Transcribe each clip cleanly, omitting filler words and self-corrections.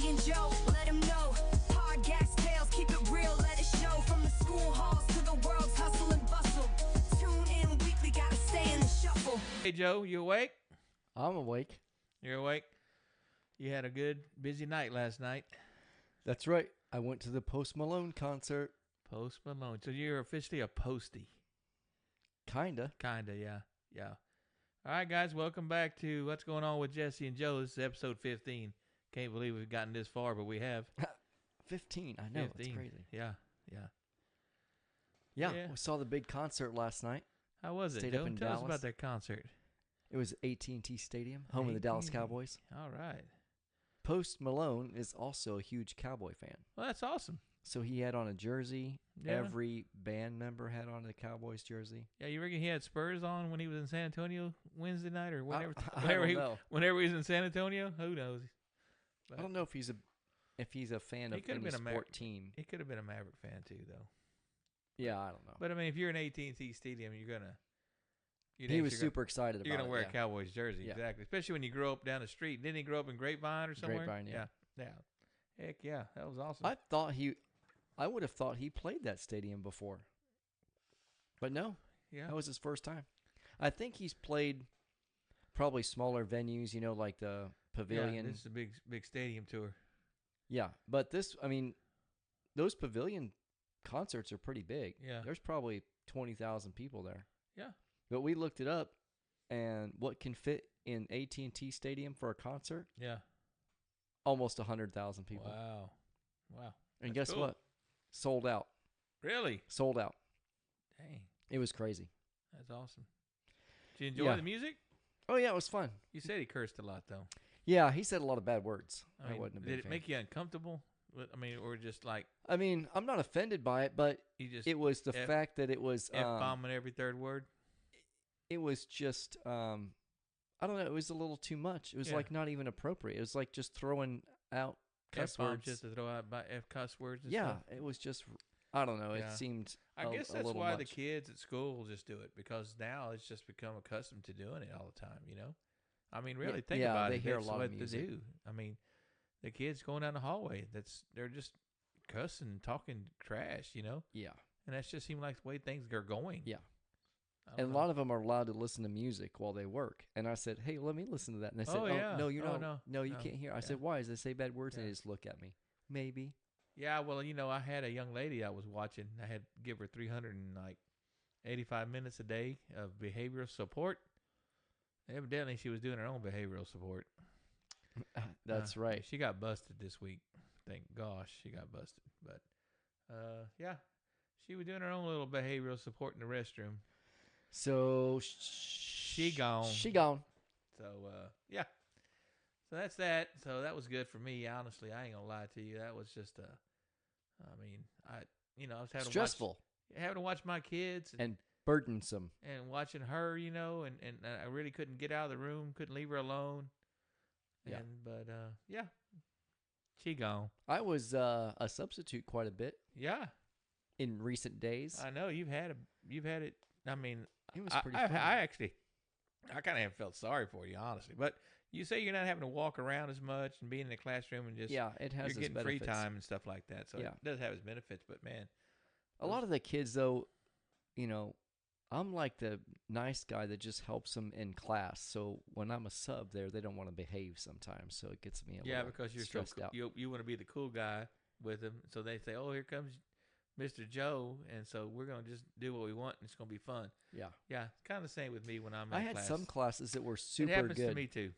Jesse and Joe, let them know. Hard gas tales, keep it real, let it show. From the school halls to the world's hustle and bustle. Tune in weekly, gotta stay in the shuffle. Hey, Joe, you awake? I'm awake. You're awake? You had a good, busy night last night. That's right. I went to the Post Malone concert. Post Malone. So you're officially a postie. Kinda. Yeah. All right, guys, welcome back to What's Going On with Jesse and Joe. This is episode 15. Can't believe we've gotten this far, but we have. 15. I know. 15. It's crazy. Yeah. Yeah. We saw the big concert last night. How was it, Stayed Joe? up in Tell us Dallas. about that concert. It was AT&T Stadium, home of the Dallas Cowboys. All right. Post Malone is also a huge Cowboy fan. Well, that's awesome. So he had on a jersey. Yeah. Every band member had on a Cowboys jersey. Yeah, you reckon he had Spurs on when he was in San Antonio Wednesday night or whenever? I don't know. Whenever he was in San Antonio, who knows? But I don't know if he's a fan of any sport team. He could have been a Maverick fan too, though. Yeah, I don't know. But I mean, if you're in AT&T Stadium, He was super excited about it. You're gonna wear yeah. a Cowboys jersey, Yeah. exactly. Especially when you grow up down the street. Didn't he grow up in Grapevine or somewhere? Grapevine, yeah. Heck yeah, that was awesome. I would have thought he played that stadium before. But no, Yeah. that was his first time. I think he's played probably smaller venues, like the Pavilion. Yeah, this is a big stadium tour. Yeah, but those Pavilion concerts are pretty big. Yeah. There's probably 20,000 people there. Yeah. But we looked it up, and what can fit in AT&T Stadium for a concert? Yeah. Almost 100,000 people. Wow. And That's guess cool. what? Sold out. Really? Sold out. Dang. It was crazy. That's awesome. Did you enjoy the music? Oh, yeah, it was fun. You said he cursed a lot, though. Yeah, he said a lot of bad words. I mean, wasn't a big did it fan. make you uncomfortable? I mean, or just like I mean, I'm not offended by it, but it was the fact that it was F-bombing every third word? It was just I don't know, it was a little too much. It was like not even appropriate. It was like just throwing out cuss F-bombs words. just to throw out cuss words and Yeah, stuff? it was just I don't know, Yeah. it seemed I guess a that's little why much. the kids at school will just do it, because now it's just become accustomed to doing it all the time, I mean, really, think about they it. hear a That's lot of what music. they do. I mean, the kids going down the hallway, they're just cussing and talking trash, Yeah. And that's just seems like the way things are going. Yeah. I don't And a know. lot of them are allowed to listen to music while they work. And I said, "Hey, let me listen to that." And they said, Oh, yeah. no, you Oh, don't. no. You No. can't hear." I Yeah. said, "Why? Is they say bad words?" And Yeah. they just look at me. Maybe. Yeah, well, I had a young lady I was watching. I had to give her 385 minutes a day of behavioral support. Evidently, she was doing her own behavioral support. That's right. She got busted this week. Thank gosh, she got busted. But, yeah, she was doing her own little behavioral support in the restroom. So She gone. She gone. So, yeah. So that's that. So that was good for me. Honestly, I ain't gonna lie to you. That was just I was having Stressful having to watch my kids and burdensome. and watching her, and I really couldn't get out of the room, couldn't leave her alone. Yeah. But she gone. I was a substitute quite a bit Yeah, in recent days. I know you've had it. I mean, It was pretty I fun. I kind of have felt sorry for you, honestly. But you say you're not having to walk around as much and being in the classroom and just Yeah, it has you're its getting benefits. free time and stuff like that. So Yeah. it does have its benefits. But man, A lot of the kids, though, I'm like the nice guy that just helps them in class. So when I'm a sub there, they don't want to behave sometimes. So it gets me a little because you're stressed out. You want to be the cool guy with them. So they say, "Oh, here comes Mr. Joe," and so we're gonna just do what we want, and it's gonna be fun. Yeah. Yeah, it's kind of the same with me when I'm in I had class. some classes that were super it happens good. to me too.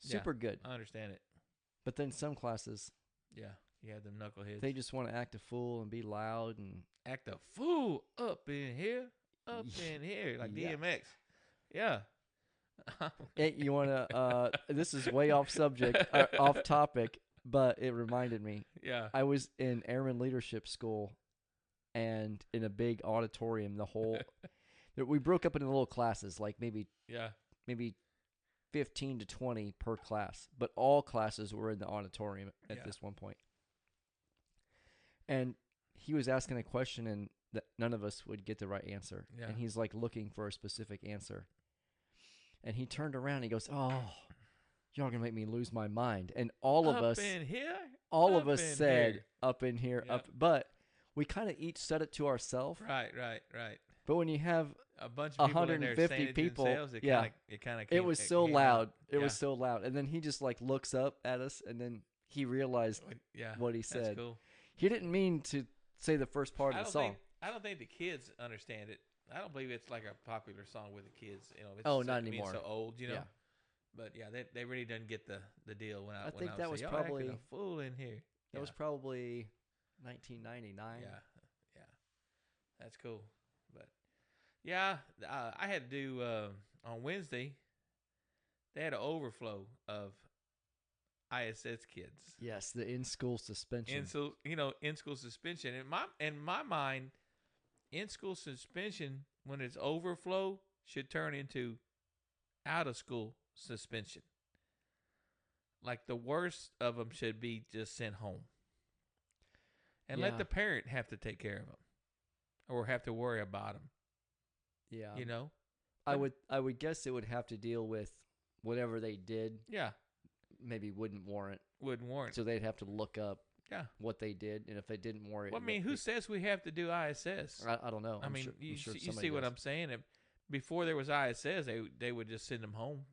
Super good. I understand it. But then some classes, Yeah, you have them knuckleheads. they just want to act a fool and be loud. And act a fool up in here, like Yeah. DMX. Yeah. hey, you want to, this is way off subject, off topic, but it reminded me. Yeah. I was in Airman Leadership School and in a big auditorium, we broke up into little classes, like maybe Yeah. 15 to 20 per class, but all classes were in the auditorium at Yeah. this one point. And he was asking a question, and none of us would get the right answer. Yeah. And he's like looking for a specific answer. And he turned around and he goes, "Oh, y'all gonna make me lose my mind. And all of Up us, in here. all of Up us in said here. up in here, Yep. up. But we kind of each said it to ourselves. Right. But when you have A bunch of people in there 150 saying it people, themselves, it yeah. kind of It was so came loud. out. It was so loud. And then he just like looks up at us, and then he realized Yeah, what he that's said. cool. He didn't mean to say the first part of the song. I don't think the kids understand it. I don't believe it's like a popular song with the kids. You know, it's Not being anymore. so old. You know. Yeah. But yeah, they really didn't get the deal when I think when that I was say, "Y'all probably- acting a fool in here." That was probably 1999. Yeah, that's cool. But yeah, I had to do on Wednesday. They had an overflow of ISS kids. Yes, the in-school suspension. In school suspension. In my mind, in school suspension when it's overflow should turn into out of school suspension. Like the worst of them should be just sent home. And let Yeah. the parent have to take care of them or have to worry about them. Yeah. You know? I would guess it would have to deal with whatever they did. Yeah. Maybe wouldn't warrant. So they'd have to look up yeah. what they did, and if they didn't warrant. Well, I mean, who says we have to do ISS? I don't know. I mean, you see what does. I'm saying? If before there was ISS, they would just send them home.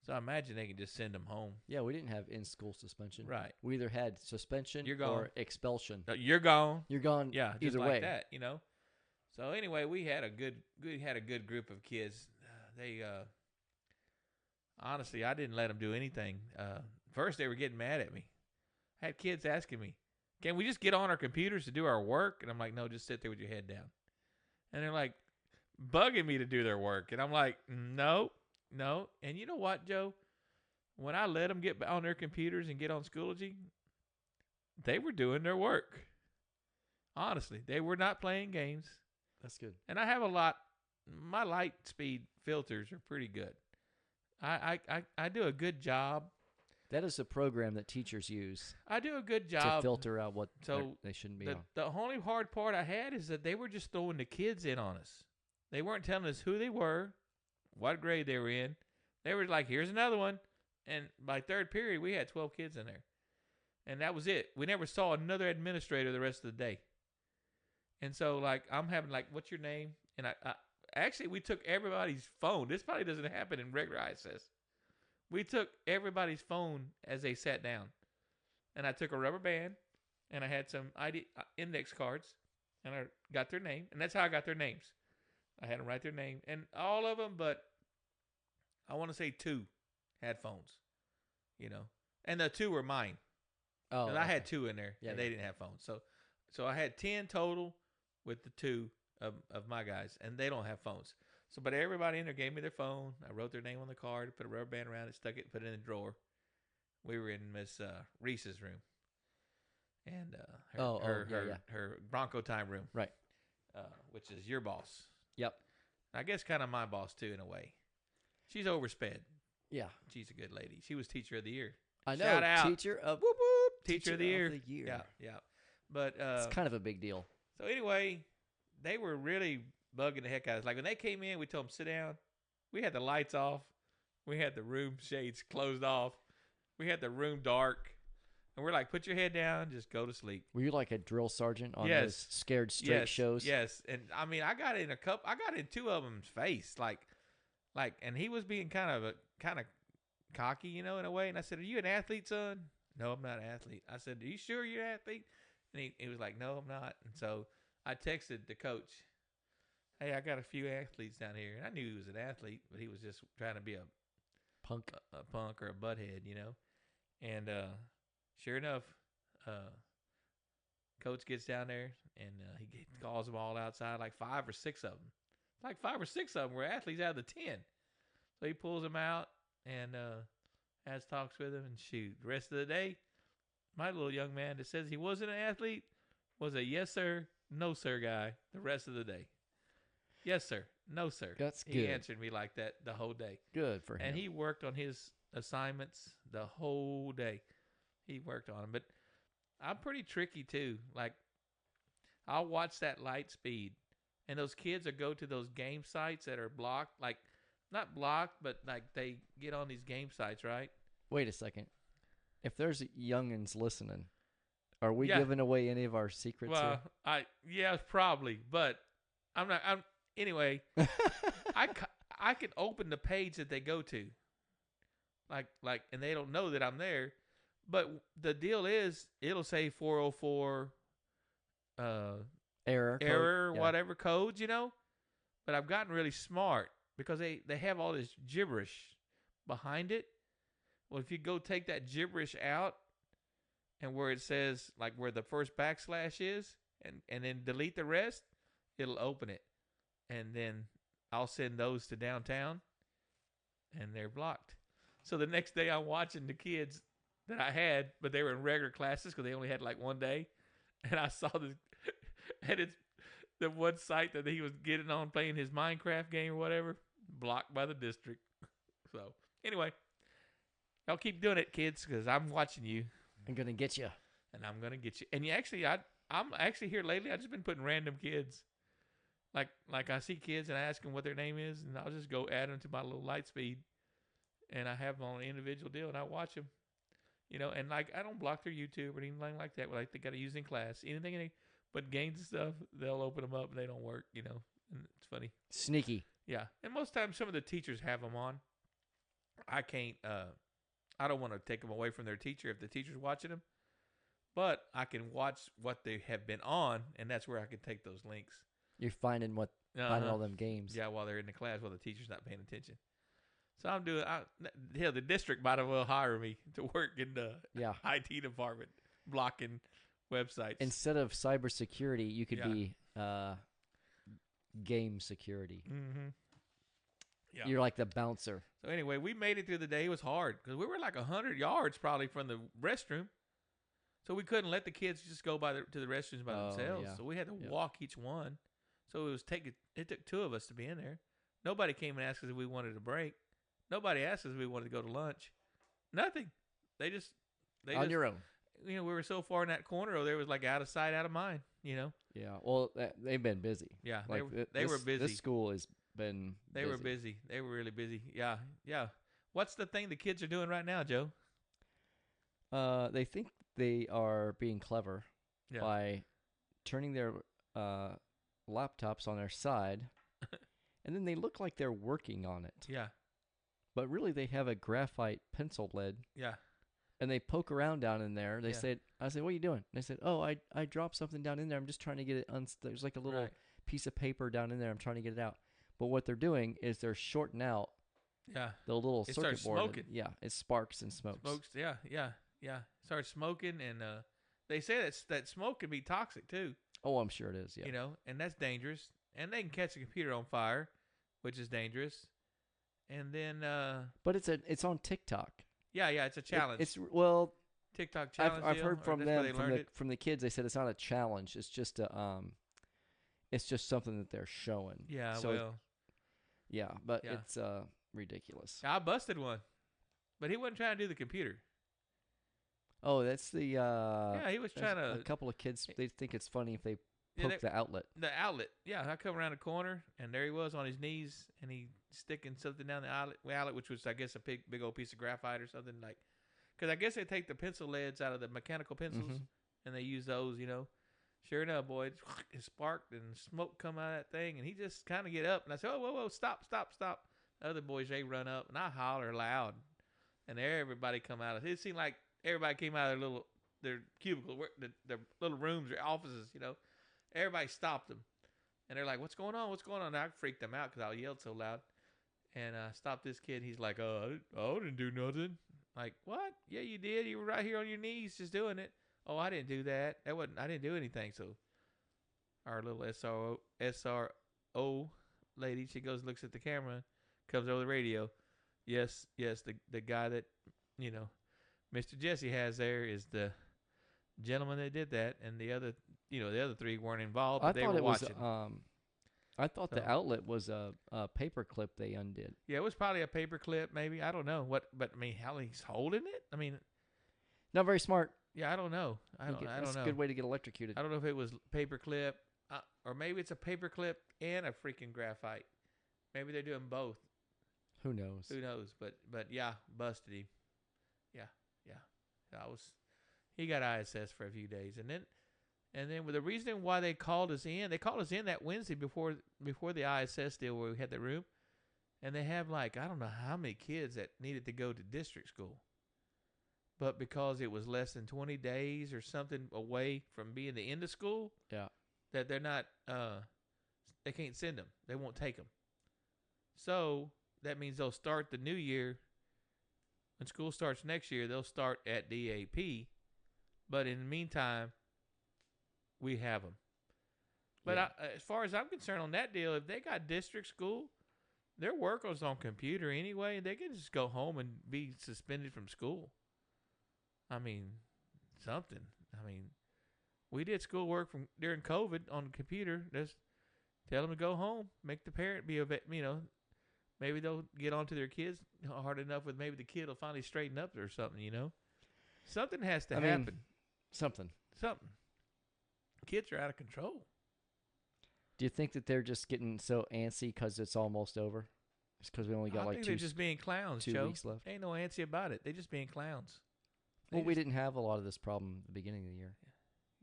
So I imagine they can just send them home. Yeah, we didn't have in-school suspension. Right. We either had suspension You're gone. or expulsion. No, you're gone. You're gone. Yeah, just either like way. that, you know. So anyway, we had a good group of kids. They honestly, I didn't let them do anything. First, they were getting mad at me. I had kids asking me, "Can we just get on our computers to do our work?" And I'm like, "No, just sit there with your head down." And they're like bugging me to do their work, and I'm like, "No." And you know what, Joe? When I let them get on their computers and get on Schoology, they were doing their work. Honestly, they were not playing games. That's good. And I have my light speed filters are pretty good. I do a good job. That is a program that teachers use I do a good to job. filter out what So they shouldn't be on. The only hard part I had is that they were just throwing the kids in on us. They weren't telling us who they were, what grade they were in. They were like, "Here's another one." And by third period, we had 12 kids in there. And that was it. We never saw another administrator the rest of the day. And so, like, I'm having, like, "What's your name?" And I actually, we took everybody's phone. This probably doesn't happen in regular ISS. We took everybody's phone as they sat down. And I took a rubber band, and I had some index cards, and I got their name. And that's how I got their names. I had them write their name. And all of them, but I want to say 2 had phones, you know. And the 2 were mine. Oh, I had 2 in there, Yeah, and they didn't have phones. So I had 10 total with the 2 of my guys, and they don't have phones. So, but everybody in there gave me their phone. I wrote their name on the card, put a rubber band around it, stuck it, put it in the drawer. We were in Miss Reese's room, and her Bronco time room, Right. Which is your boss. Yep. I guess kind of my boss too, in a way. She's oversped. Yeah. She's a good lady. She was teacher of the year. I know. Shout out. Teacher of whoop whoop. Teacher of the year. Yeah. Yeah. But It's kind of a big deal. so anyway, they were really bugging the heck out of us. Like when they came in, we told them sit down. We had the lights off. We had the room shades closed off. We had the room dark. And we're like, put your head down, just go to sleep. Were you like a drill sergeant on Yes. those scared straight shows? Yes. And I mean, I got in 2 of them's face. Like, and he was being kind of cocky, you know, in a way. And I said, "Are you an athlete, son?" "No, I'm not an athlete." I said, "Are you sure you're an athlete?" And he was like, "No, I'm not." And so I texted the coach, "Hey, I got a few athletes down here." And I knew he was an athlete, but he was just trying to be a Punk. punk or a butthead, you know. And sure enough, coach gets down there and he calls them all outside, like 5 or 6 of them. Like 5 or 6 of them were athletes out of the 10. So he pulls them out and has talks with them. And shoot, the rest of the day, my little young man that says he wasn't an athlete was a yes sir, no sir guy the rest of the day. Yes sir, no sir. That's He good. answered me like that the whole day. Good for him. And he worked on his assignments the whole day. He worked on them. But I'm pretty tricky too. Like, I'll watch that light speed. And those kids will go to those game sites that are blocked. Like not blocked, but like they get on these game sites, right? Wait a second. If there's youngins listening, are we Yeah. giving away any of our secrets Well, yeah, probably, but I'm not. Anyway. here? I can open the page that they go to, like, and they don't know that I'm there. But the deal is, it'll say 404 Error. error, Yeah. whatever codes, But I've gotten really smart because they have all this gibberish behind it. Well, if you go take that gibberish out, and where it says like where the first backslash is, and then delete the rest, it'll open it, and then I'll send those to downtown, and they're blocked. So the next day I'm watching the kids that I had, but they were in regular classes because they only had like one day, and I saw this, and it's the one site that he was getting on playing his Minecraft game or whatever, blocked by the district. So anyway, y'all keep doing it, kids, because I'm watching you, I'm gonna get you. and I'm gonna get you. And you actually, I'm actually here lately. I've just been putting random kids. Like I see kids and I ask them what their name is, and I'll just go add them to my little light speed, and I have them on an individual deal, and I watch them, and like I don't block their YouTube or anything like that. Like they got to use in class, anything, but games and stuff, they'll open them up and they don't work, and it's funny. Sneaky. Yeah, and most times some of the teachers have them on. I can't. I don't want to take them away from their teacher if the teacher's watching them, but I can watch what they have been on, and that's where I can take those links. You're finding all them games. Yeah, while they're in the class, while the teacher's not paying attention. So I'm doing. The district might as well hire me to work in the IT department, blocking websites. Instead of cybersecurity, you could Yeah. be game security. Mm-hmm. Yeah. You're like the bouncer. So anyway, we made it through the day. It was hard because we were like 100 yards probably from the restroom. So we couldn't let the kids just go to the restrooms by themselves. Yeah. So we had to walk each one. So it took two of us to be in there. Nobody came and asked us if we wanted a break. Nobody asked us if we wanted to go to lunch. Nothing. They On your own. We were so far in that corner, there was like out of sight, out of mind. Yeah. Well, they've been busy. Yeah, Like they were busy. This school has been. They were busy. They were really busy. Yeah, yeah. What's the thing the kids are doing right now, Joe? They think they are being clever by turning their laptops on their side, and then they look like they're working on it. Yeah. But really, they have a graphite pencil lid. Yeah. And they poke around down in there. They Yeah. said, "I said, what are you doing?" And they said, "Oh, I dropped something down in there. I'm just trying to get it. There's like a little Right. piece of paper down in there. I'm trying to get it out." But what they're doing is they're shorting out Yeah. the little It circuit starts board. smoking. Yeah, it sparks and smokes. Smokes. Yeah. Yeah. Yeah. Starts smoking, and they say that smoke can be toxic too. Oh, I'm sure it is. Yeah. And that's dangerous. And they can catch a computer on fire, which is dangerous. And then, But it's on TikTok. yeah, it's a challenge. TikTok challenge. I've heard from them they from the kids. They said it's not a challenge. It's just it's just something that they're showing. Yeah, So but Yeah. it's ridiculous. I busted one, but he wasn't trying to do the computer. Oh, that's the Yeah, he was there's trying to a couple of kids. They think it's funny if they Yeah, poke the outlet. the outlet. Yeah, I come around the corner, and there he was on his knees, and he sticking something down the outlet, which was, I guess, a big old piece of graphite or something like. Because I guess they take the pencil leads out of the mechanical pencils, Mhm. and they use those. Sure enough, boy, it sparked and smoke come out of that thing, and he just kind of get up, and I said, "Oh, whoa, stop!" The other boys, they run up, and I holler loud, and everybody come out. It seemed like everybody came out of their cubicle, their little rooms or offices. Everybody stopped them, and they're like, "What's going on? What's going on?" And I freaked them out because I yelled so loud, and I stopped this kid. He's like, I didn't do nothing." Like, what? Yeah, you did. You were right here on your knees just doing it. Oh, I didn't do that. I didn't do anything. So our little SRO lady, she goes, looks at the camera, comes over the radio. Yes, the guy that, Mr. Jesse has there is the gentleman that did that, and the other three weren't involved, but they were watching. I thought the So- outlet was a paper clip they undid. Yeah, it was probably a paper clip, maybe. I don't know but I mean, how he's holding it? I mean, Not very smart. yeah, I don't know. I don't That's know. a good way to get electrocuted. I don't know if it was paper clip, or maybe it's a paper clip and a freaking graphite. Maybe they're doing both. Who knows? Who knows? But yeah, busted him. Yeah, yeah. He got ISS for a few days, and then with the reason why they called us in that Wednesday before the ISS deal where we had the room, and they have like I don't know how many kids that needed to go to district school, but because it was less than 20 days or something away from being the end of school, Yeah. that they're not they can't send them. They won't take them. So that means they'll start the new year. When school starts next year, they'll start at DAP. But in the meantime, we have them. But Yeah. as far as I'm concerned on that deal, if they got district school, their work was on computer anyway, and they can just go home and be suspended from school. I mean, something. I mean, we did schoolwork during COVID on the computer. Just tell them to go home. Make the parent be maybe they'll get onto their kids hard enough with maybe the kid will finally straighten up or something. Something has to happen. Something. Kids are out of control. Do you think that they're just getting so antsy because it's almost over? It's because we only got I think they're just being clowns, 2 Joe. weeks left. Ain't no antsy about it. They just being clowns. Well, we didn't have a lot of this problem at the beginning of the year.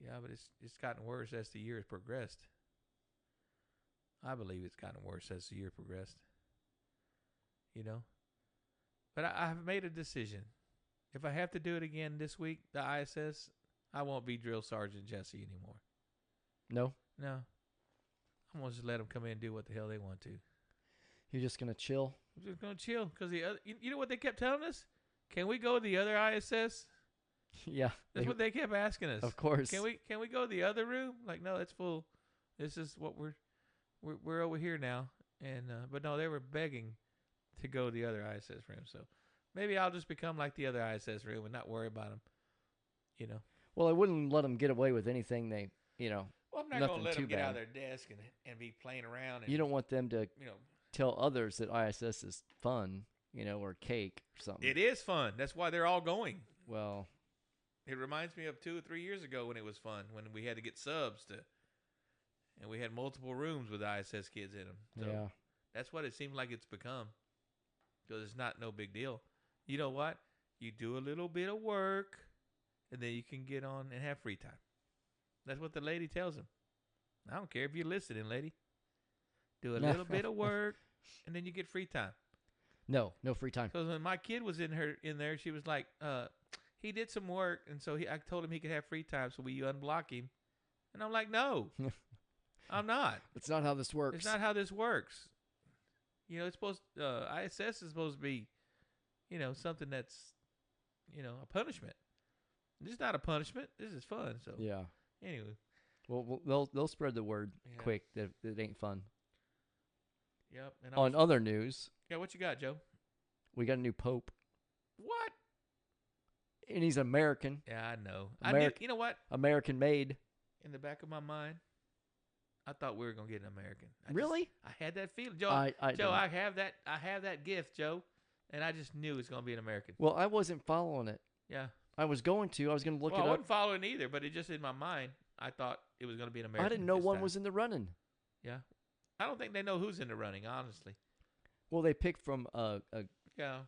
Yeah, but it's gotten worse as the year has progressed. I believe it's gotten worse as the year progressed. But I've made a decision. If I have to do it again this week, the ISS, I won't be Drill Sergeant Jesse anymore. No? No. I'm going to just let them come in and do what the hell they want to. You're just going to chill? I'm just going to chill. Because you know what they kept telling us? Can we go to the other ISS? Yeah. That's what they kept asking us. Of course. Can we go to the other room? Like, no, it's full. This is what we're over here now. And but no, they were begging to go to the other ISS room. So maybe I'll just become like the other ISS room and not worry about them. Well, I wouldn't let them get away with anything Well, I'm not going to let them get out of their desk and be playing around. And, you don't want them to tell others that ISS is fun, or cake or something. It is fun. That's why they're all going. Well, it reminds me of 2 or 3 years ago when it was fun, when we had to get subs and we had multiple rooms with ISS kids in them. So yeah. That's what it seems like it's become. Because it's not no big deal. You know what? You do a little bit of work, and then you can get on and have free time. That's what the lady tells them. I don't care if you're listening, lady. Do a little bit of work, and then you get free time. No free time. Because when my kid was in there, she was like, he did some work, and so I told him he could have free time, so will you unblock him? And I'm like, no, I'm not. That's not how this works. It's not how this works. It's supposed ISS is supposed to be, something that's, a punishment. This is not a punishment. This is fun. So yeah. Anyway. Well, they'll spread the word quick that it ain't fun. Yep. And on other news. Yeah, what you got, Joe? We got a new pope. What? And he's American. Yeah, I know. You know what? American made. In the back of my mind, I thought we were gonna get an American. Really? I had that feeling, Joe. I have that gift, Joe, and I just knew it was gonna be an American. Well, I wasn't following it. Yeah. I was going to look it up. I wasn't following either, but it just in my mind, I thought it was gonna be an American. I didn't know one was in the running. Yeah. I don't think they know who's in the running, honestly. Well, they picked from a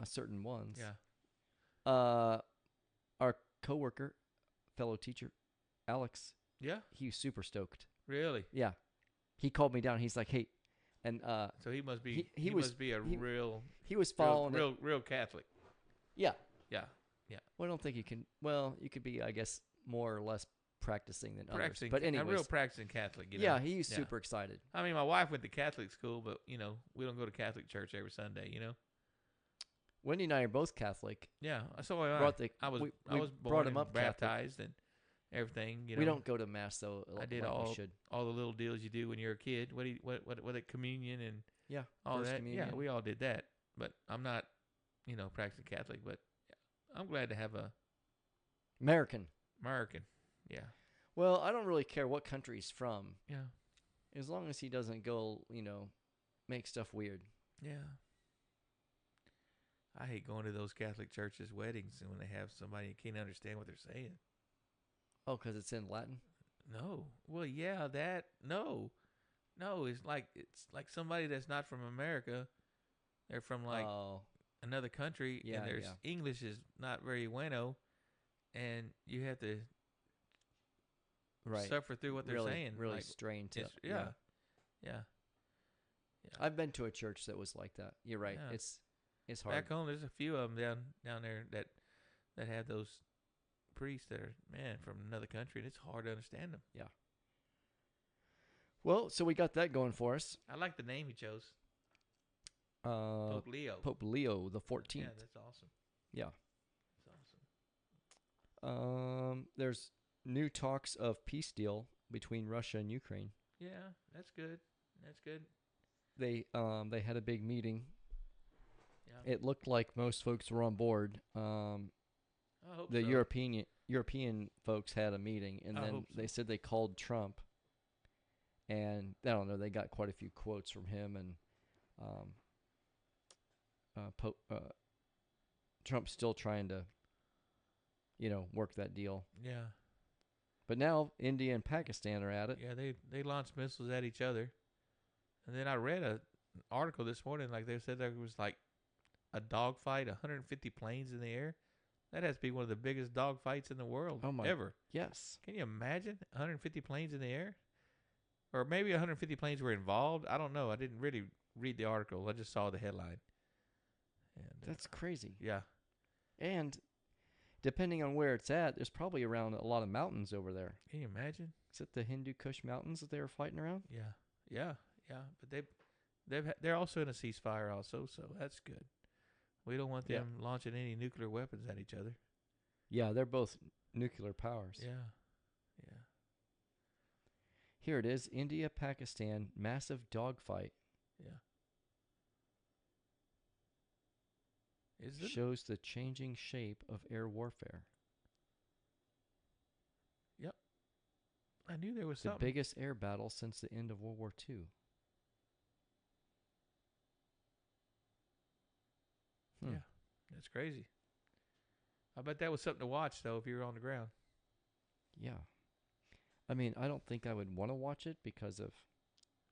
certain ones. Yeah. Our coworker, fellow teacher, Alex. Yeah. He was super stoked. Really? Yeah. He called me down. He's like, "Hey," and so he must be. He must be a real. He was following real Catholic. Yeah. Yeah. Yeah. Well, I don't think you can. Well, you could be, I guess, more or less practicing than others. But anyways, a real practicing Catholic. Yeah, he's super excited. I mean, my wife went to Catholic school, but we don't go to Catholic church every Sunday. Wendy and I are both Catholic. Yeah, so I was brought him up baptized Catholic. And everything. We don't go to mass though. I did all the little deals you do when you're a kid. What communion and all that. Communion. Yeah, we all did that. But I'm not, practicing Catholic. But I'm glad to have a American. Yeah. Well, I don't really care what country he's from. Yeah. As long as he doesn't go, make stuff weird. Yeah. I hate going to those Catholic churches' weddings and when they have somebody who can't understand what they're saying. Oh, because it's in Latin? No. Well, yeah, that. No. It's like somebody that's not from America They're from like Oh, another country, yeah, and their yeah. English is not very bueno, and you have to Right. suffer through what they're Really, saying. really Like strained to. it's Yeah. yeah. I've been to a church that was like that. You're right. Yeah. It's hard. Back home, there's a few of them down there that have those priests that are from another country, and it's hard to understand them. Yeah. Well, so we got that going for us. I like the name he chose, Pope Pope Leo. Leo the 14th. Yeah, that's awesome. Yeah. That's awesome. There's new talks of peace deal between Russia and Ukraine. Yeah, that's good. That's good. They had a big meeting. Yeah. It looked like most folks were on board. I hope The so. European folks had a meeting, and I then hope so. they said they called Trump, and I don't know. They got quite a few quotes from him, and Trump's still trying to, work that deal. Yeah. But now India and Pakistan are at it. Yeah, they launched missiles at each other. And then I read an article this morning, like they said there was like a dogfight, 150 planes in the air. That has to be one of the biggest dogfights in the world ever. Yes. Can you imagine 150 planes in the air? Or maybe 150 planes were involved. I don't know. I didn't really read the article. I just saw the headline. And, That's crazy. Yeah. And depending on where it's at, there's probably around a lot of mountains over there. Can you imagine? Is it the Hindu Kush Mountains that they were fighting around? Yeah. Yeah. Yeah. But they're also in a ceasefire also, so that's good. We don't want them launching any nuclear weapons at each other. Yeah, they're both nuclear powers. Yeah. Yeah. Here it is, India, Pakistan, massive dogfight. Yeah. Is it? Shows the changing shape of air warfare. Yep. I knew there was The something. biggest air battle since the end of World War II. Yeah. That's crazy. I bet that was something to watch, though, if you were on the ground. Yeah. I mean, I don't think I would want to watch it because of...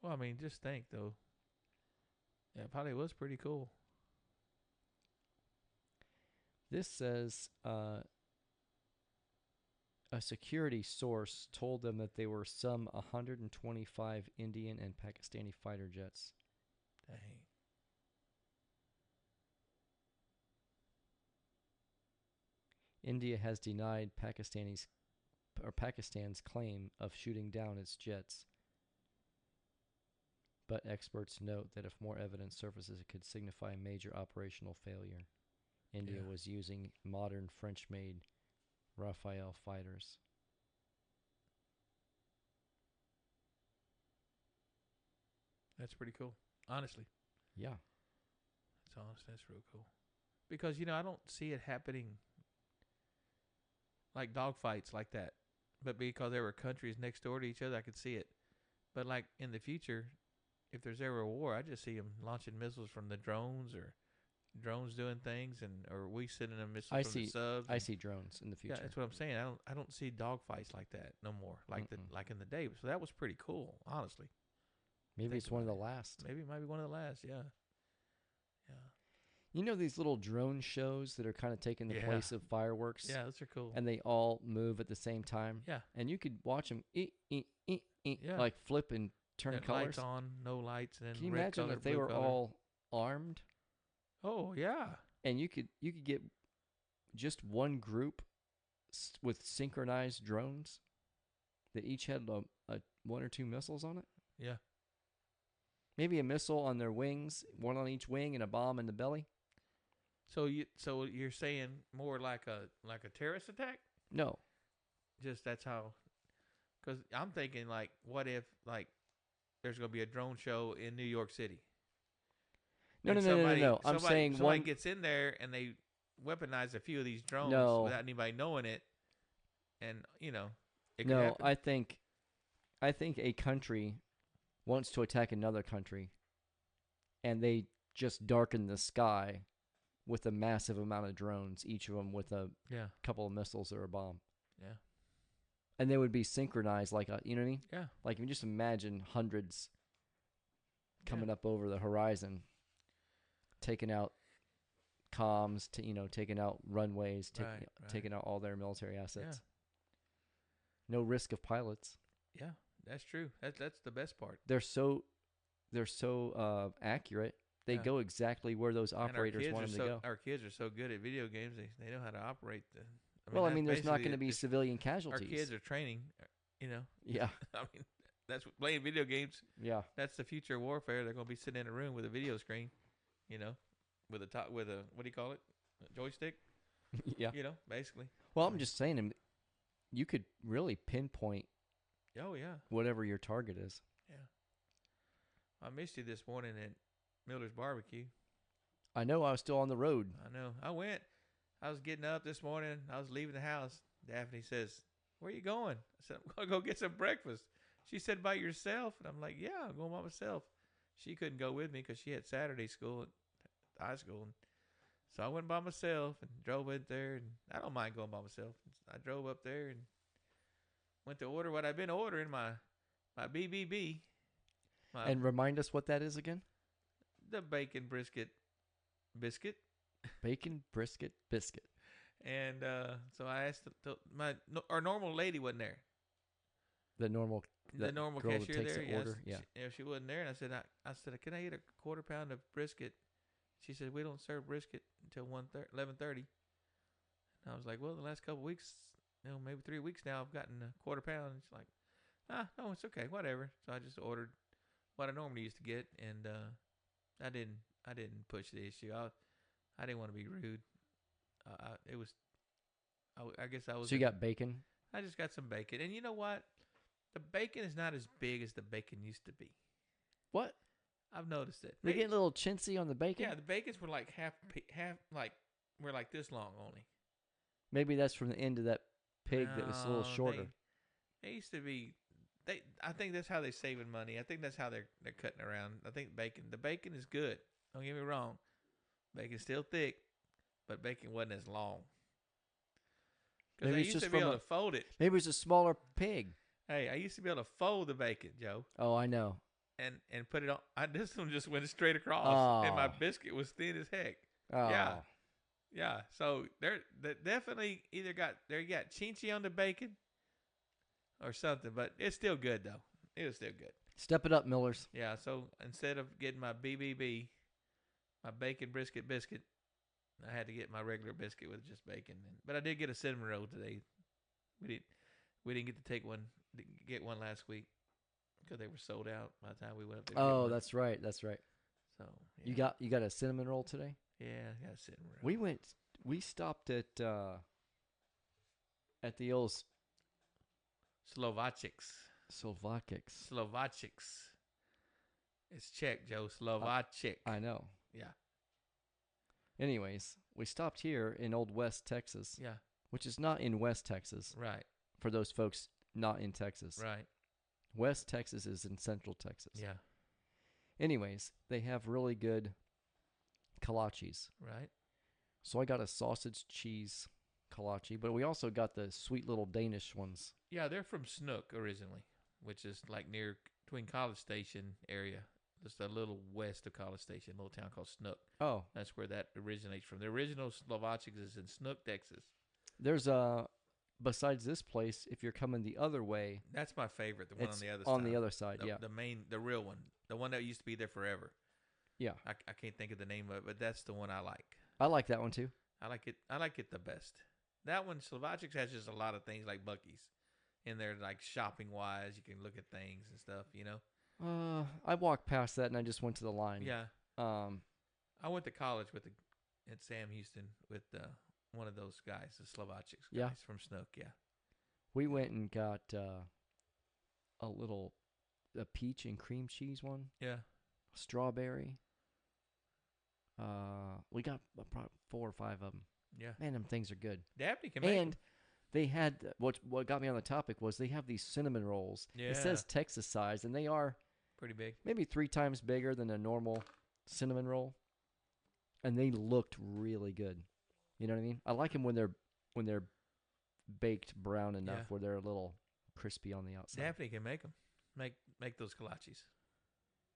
Well, I mean, just think, though. Yeah, it probably was pretty cool. This says a security source told them that there were some 125 Indian and Pakistani fighter jets. Dang. India has denied Pakistan's claim of shooting down its jets. But experts note that if more evidence surfaces, it could signify a major operational failure. India was using modern French-made Rafale fighters. That's pretty cool. Honestly. Yeah. That's honest. That's real cool. Because, I don't see it happening like dogfights like that. But because there were countries next door to each other, I could see it. But like in the future, if there's ever a war, I just see them launching missiles from the drones or drones doing things, or we sending them missiles from the subs. I see drones in the future. Yeah, that's what I'm saying. I don't see dogfights like that no more, like in the day. So that was pretty cool, honestly. Maybe it's one of the last. Maybe it might be one of the last. Yeah. Yeah. You know these little drone shows that are kind of taking the place of fireworks? Yeah, those are cool. And they all move at the same time? Yeah. And you could watch them Yeah. like flip and turn colors. Lights on, no lights, and then Can you red imagine color, if they blue were color. all armed? Oh, yeah. And you could get just one group with synchronized drones that each had a one or two missiles on it? Yeah. Maybe a missile on their wings, one on each wing, and a bomb in the belly? So you're saying more like a terrorist attack? No. Just that's how. Because I'm thinking like, what if like there's gonna be a drone show in New York City? No. I'm saying somebody one gets in there and they weaponize a few of these drones without anybody knowing it, and it could happen. I think a country wants to attack another country, and they just darken the sky with a massive amount of drones, each of them with a couple of missiles or a bomb. Yeah. And they would be synchronized like you know what I mean? Yeah. Like, you just imagine hundreds coming up over the horizon. taking out comms, taking out runways, Right. taking out all their military assets. Yeah. No risk of pilots. Yeah, that's true. That's the best part. They're so accurate. They Yeah. go exactly where those And operators want them to go. Our kids are so good at video games. They know how to operate the. Well, I mean, there's not basically going to be civilian Our casualties. kids are training. You know. Yeah. I mean, that's what, playing video games. Yeah. That's the future of warfare. They're going to be sitting in a room with a video screen, with a what do you call it? A joystick. Yeah. Basically. Well, I'm just saying, you could really pinpoint. Oh yeah. Whatever your target is. Yeah. I missed you this morning at Miller's Barbecue. I know. I was still on the road. I know. I was getting up this morning. I was leaving the house. Daphne says, "Where you going?" I said, "I'm going to go get some breakfast." She said, "By yourself?" And I'm like, "Yeah, I'm going by myself." She couldn't go with me because she had Saturday school at high school. And so I went by myself and drove in there. And I don't mind going by myself. I drove up there and went to order what I've been ordering, my BBB. And remind us what that is again? The bacon brisket biscuit. Bacon brisket biscuit. And so I asked our normal lady wasn't there. The normal girl cashier that takes there, the order. Yeah. She wasn't there, and I said, "Can I get a quarter pound of brisket?" She said, "We don't serve brisket until 11:30." And I was like, "Well, the last couple of weeks, maybe 3 weeks now, I've gotten a quarter pound." And she's like, "No, it's okay, whatever." So I just ordered what I normally used to get, and I didn't push the issue. I didn't want to be rude. I guess I was. So you got bacon? I just got some bacon, and you know what? The bacon is not as big as the bacon used to be. What? I've noticed it. They get a little chintzy on the bacon? Yeah, the bacons were like half like we're like this long only. Maybe that's from the end of that pig that was a little shorter. They used to be. I think that's how they're saving money. I think that's how they're cutting around. I think the bacon is good. Don't get me wrong. Bacon's still thick, but bacon wasn't as long. Because I used to be able to fold it. Maybe it was a smaller pig. Hey, I used to be able to fold the bacon, Joe. Oh, I know. And put it on. this one just went straight across, and my biscuit was thin as heck. Oh. Yeah. So they definitely either got chinchi on the bacon or something, but it's still good though. It was still good. Step it up, Millers. Yeah. So instead of getting my BBB, my bacon brisket biscuit, I had to get my regular biscuit with just bacon. But I did get a cinnamon roll today. We didn't get to get one last week because they were sold out by the time we went up there. Oh, that's right. That's right. So yeah. You got a cinnamon roll today? Yeah, I got a cinnamon roll. We stopped at the old Slovakics. It's Czech, Joe. Slovakic. I know. Yeah. Anyways, we stopped here in Old West, Texas. Yeah. Which is not in West Texas. Right. For those folks not in Texas. Right. West Texas is in Central Texas. Yeah. Anyways, they have really good kolaches. Right. So I got a sausage cheese kolache, but we also got the sweet little Danish ones. Yeah, they're from Snook originally, which is like near between College Station area. Just a little west of College Station, a little town called Snook. Oh. That's where that originates from. The original Slovakics is in Snook, Texas. There's besides this place, if you're coming the other way. That's my favorite, the one on the other side. On the other side, yeah. The real one. The one that used to be there forever. Yeah. I can't think of the name of it, but that's the one I like. I like that one too. I like it the best. That one, Slovakics, has just a lot of things like Buc-ee's in there, like shopping wise. You can look at things and stuff, I walked past that and I just went to the line. Yeah. I went to college at Sam Houston with one of those guys, the Slovakics guys from Snook. Yeah. We went and got a peach and cream cheese one. Yeah. Strawberry. We got probably 4 or 5 of them. Yeah. Man, them things are good. Dabney can make them. And they had, what got me on the topic was they have these cinnamon rolls. Yeah. It says Texas size, and they are pretty big. Maybe 3 times bigger than a normal cinnamon roll. And they looked really good. You know what I mean? I like them when they're baked brown enough where they're a little crispy on the outside. Daphne can make them. Make those kolaches.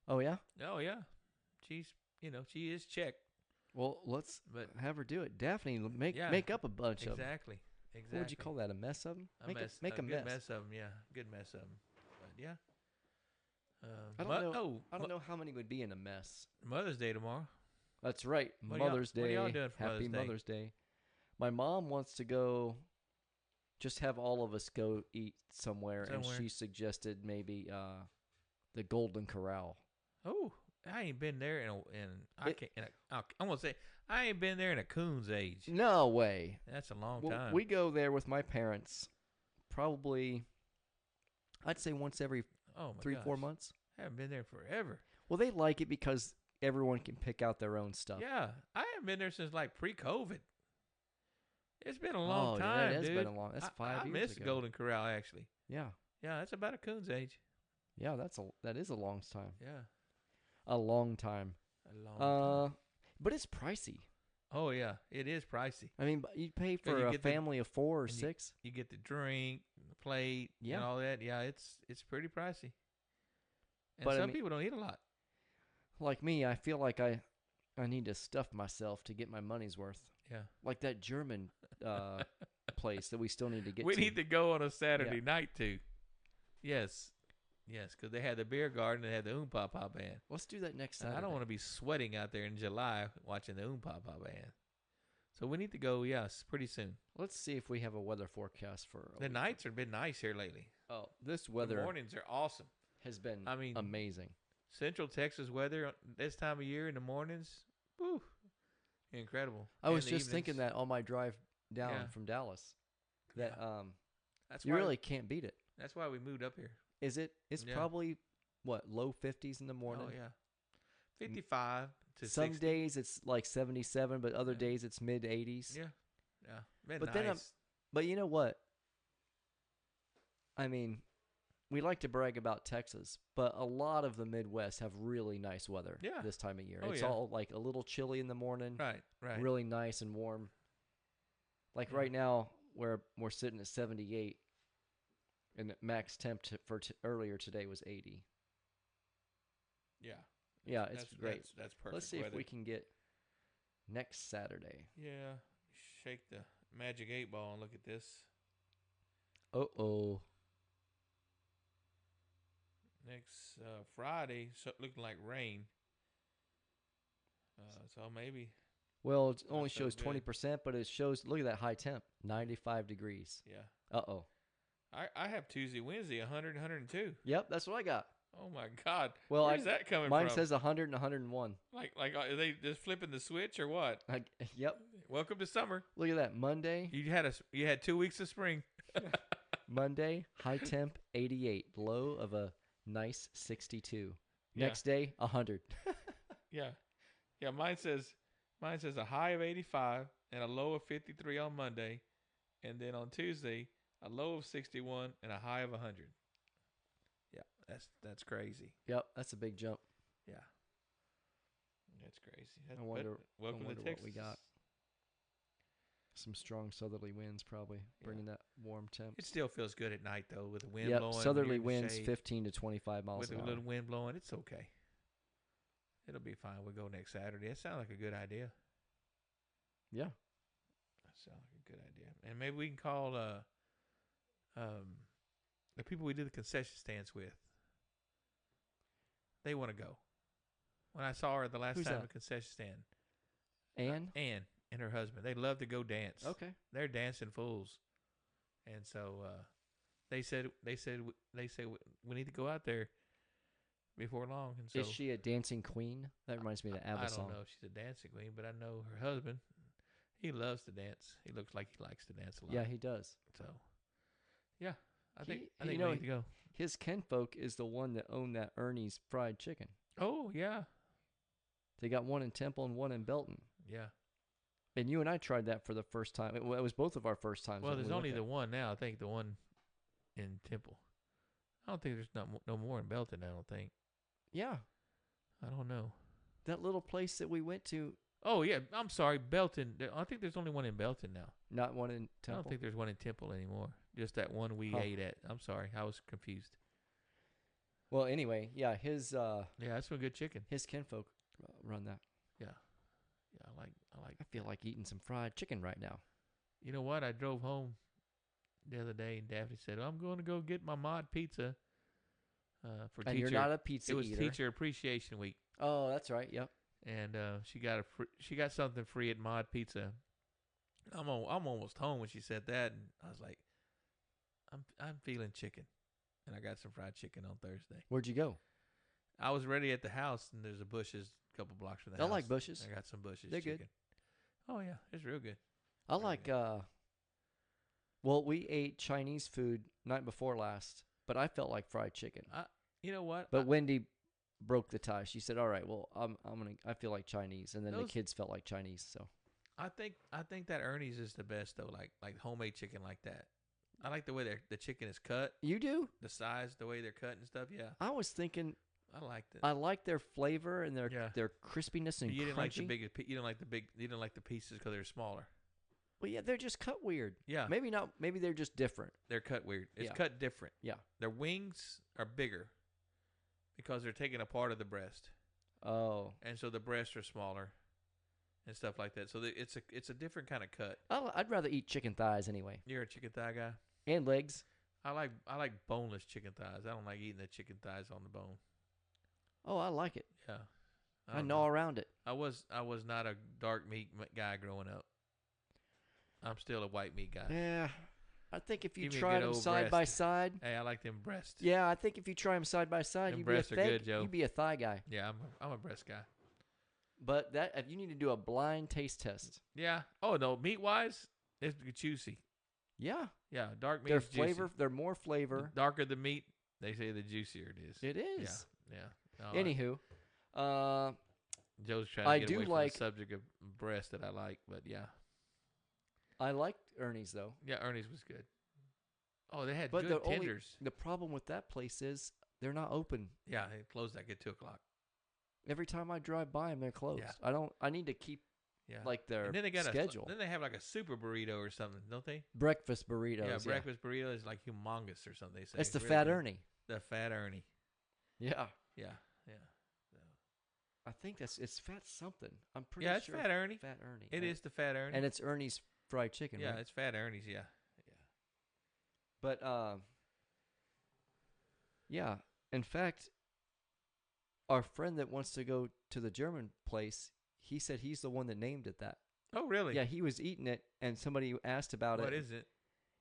Oh, yeah? Oh, yeah. She is Czech. Well, let's But have her do it. Daphne, make yeah, make up a bunch of them. exactly. What would you call that? A mess of them? A mess, make a good mess. mess of them. Yeah, good mess of them. But yeah. I don't know. I don't know how many would be in a mess. Mother's Day tomorrow. That's right. What Mother's What are Day. y'all doing for Happy Mother's Day? Mother's Day. My mom wants to go. Just have all of us go eat somewhere, and she suggested maybe the Golden Corral. Oh, I ain't been there I'm gonna say I ain't been there in a coon's age. No way. That's a long time. We go there with my parents, probably. I'd say once every 3-4 months. I haven't been there forever. Well, they like it because everyone can pick out their own stuff. Yeah, I haven't been there since like pre-COVID. It's been a long time, yeah, it has dude. been a long. That's 5 years ago. I missed Golden Corral actually. Yeah. Yeah, that's about a coon's age. Yeah, that is a long time. Yeah. A long time. But it's pricey. Oh yeah, it is pricey. I mean, you pay for a family of 4 or 6. You get the drink, the plate, and all that. Yeah, it's pretty pricey. And but some people don't eat a lot. Like me, I feel like I need to stuff myself to get my money's worth. Yeah. Like that German place that we still need to get to. We need to go on a Saturday night too. Yes. Yes, because they had the beer garden and they had the Papa band. Let's do that next Saturday. I don't want to be sweating out there in July watching the Papa band. So we need to go, yes, pretty soon. Let's see if we have a weather forecast for the nights have been nice here lately. Oh, this weather. The mornings are awesome. Has been amazing. Central Texas weather this time of year in the mornings, woo, incredible. I was just thinking that on my drive down from Dallas. That you really can't beat it. That's why we moved up here. Is it? It's probably low 50s in the morning. Oh yeah, 55 to 60. Some days it's like 77, but other days it's mid 80s. Yeah, Been but nice. But you know what? I mean, we like to brag about Texas, but a lot of the Midwest have really nice weather this time of year. It's all like a little chilly in the morning. Right. Really nice and warm. Like right now, we're sitting at 78. And max temp for earlier today was 80. Yeah. Yeah, it's great. That's perfect. Let's see if we can get next Saturday. Yeah. Shake the magic 8 ball and look at this. Uh-oh. Next Friday, looking like rain. So maybe. Well, it only shows 20%, but it shows, look at that high temp, 95 degrees. Yeah. Uh-oh. I have Tuesday, Wednesday, 100, 102. Yep, that's what I got. Oh my God! Well, where's that coming from? Mine says 100 and 101. Like are they just flipping the switch or what? Yep. Welcome to summer. Look at that. Monday. You had 2 weeks of spring. Monday, high temp 88, low of a nice 62. Next day, 100. Yeah. Mine says a high of 85 and a low of 53 on Monday, and then on Tuesday, a low of 61 and a high of 100. Yeah, that's crazy. Yep, that's a big jump. Yeah, that's crazy. I wonder welcome to Texas. What we got. Some strong southerly winds probably bringing that warm temp. It still feels good at night though with the wind blowing. Southerly winds 15 to 25 miles an hour. With a little wind blowing, it's okay. It'll be fine. We'll go next Saturday. That sounds like a good idea. Yeah. That sounds like a good idea. And maybe we can call the people we do the concession stands with. They want to go. When I saw her the last time at the concession stand. Ann and her husband. They love to go dance. Okay. They're dancing fools. And so they said we need to go out there before long. And so is she a dancing queen? That reminds me of the ABBA song. I don't know if she's a dancing queen, but I know her husband. He loves to dance. He looks like he likes to dance a lot. Yeah, he does. So, yeah, I think we need to go. His kinfolk is the one that owned that Ernie's Fried Chicken. Oh, yeah. They got one in Temple and one in Belton. Yeah. And you and I tried that for the first time. It was both of our first times. Well, there's only the one now. I think the one in Temple. I don't think there's no more in Belton, I don't think. Yeah. I don't know. That little place that we went to. Oh, yeah. I'm sorry. Belton. I think there's only one in Belton now. Not one in Temple? I don't think there's one in Temple anymore. Just that one we ate at. I'm sorry. I was confused. Well, anyway, yeah, his... yeah, that's some good chicken. His kinfolk run that. Yeah. Yeah, I like. I feel like eating some fried chicken right now. You know what? I drove home the other day, and Daphne said, "I'm going to go get my mod pizza for And teacher." you're not a pizza It was eater. Teacher Appreciation Week, Oh, that's right. Yep. and she got something free at Mod Pizza. I'm almost home when she said that, and I was like, I'm feeling chicken, and I got some fried chicken on Thursday. Where'd you go? I was ready at the house, and there's a Bushes a couple blocks from the I house. like Bushes. I got some Bushes They're chicken. good. Oh yeah, it's real good. I Very like. good. Well, we ate Chinese food night before last, but I felt like fried chicken. You know what? But Wendy broke the tie. She said, "All right, well, I feel like Chinese," and then the Those- kids felt like Chinese. So I think that Ernie's is the best though. Like homemade chicken like that. I like the way the chicken is cut, you do? the size, the way they're cut and stuff. Yeah, I was thinking I liked it. I like their flavor and Yeah. their crispiness and You didn't crunchy. like the big. You didn't like the big. You didn't like the pieces because they're smaller. Well, yeah, they're just cut weird. Yeah, Maybe not. Maybe they're just different. they're cut weird. It's Yeah. cut different. Yeah. Their wings are bigger because they're taking a part of the breast, Oh, and so the breasts are smaller, and stuff like that. So it's a different kind of cut. I'd rather eat chicken thighs anyway, You're a chicken thigh guy. and legs. I like boneless chicken thighs. I don't like eating the chicken thighs on the bone. Oh, I like it. Yeah, I don't gnaw know. around it. I was not a dark meat guy growing up. I'm still a white meat guy. Yeah, I think if you Give me a try good them old side by breast. side, Hey, I like them breasts. yeah, I think if you try them side by side, Them you'd be a breasts are thigh. good, Joe. You'd be a thigh guy. Yeah, I'm a breast guy. But that if you need to do a blind taste test. Yeah. Oh no, meat wise, it's juicy. Yeah, Yeah, dark meat their is flavor. juicy. They're more flavor. The darker the meat, they say the juicier it is. It is. Yeah. No, Anywho, Joe's trying I to get do away from like- the subject of breast that I like, but yeah. I liked Ernie's though. Yeah, Ernie's was good. Oh, they had But good the only- tenders. The problem with that place is they're not open. Yeah, they closed like at 2:00. Every time I drive by them, they're closed. Yeah. I need to keep Yeah. like their and then they got schedule. then they have like a super burrito or something, don't they? Breakfast burritos. Yeah, breakfast burrito is like humongous or something. They say It's the really Fat good. Ernie. The Fat Ernie. Yeah. Yeah. I think it's Fat something. I'm pretty Yeah, it's sure. Fat Ernie. Fat Ernie. It is the Fat Ernie. And it's Ernie's fried chicken, yeah, right? it's Fat Ernie's. Yeah. But yeah. In fact, our friend that wants to go to the German place, he said he's the one that named it that. Oh, really? Yeah, he was eating it, and somebody asked about What it. is it?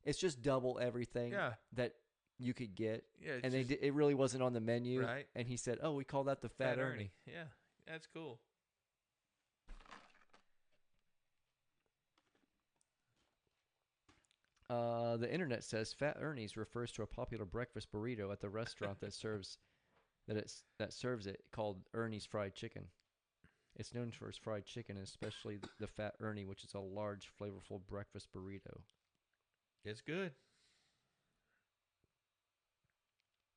It's just double everything Yeah. that you could get, Yeah. It's and just, it really wasn't on the menu. Right. And he said, "Oh, we call that the Fat Ernie." Yeah, that's cool. The internet says Fat Ernie's refers to a popular breakfast burrito at the restaurant that serves it called Ernie's Fried Chicken. It's known for its fried chicken, and especially the Fat Ernie, which is a large, flavorful breakfast burrito. It's good.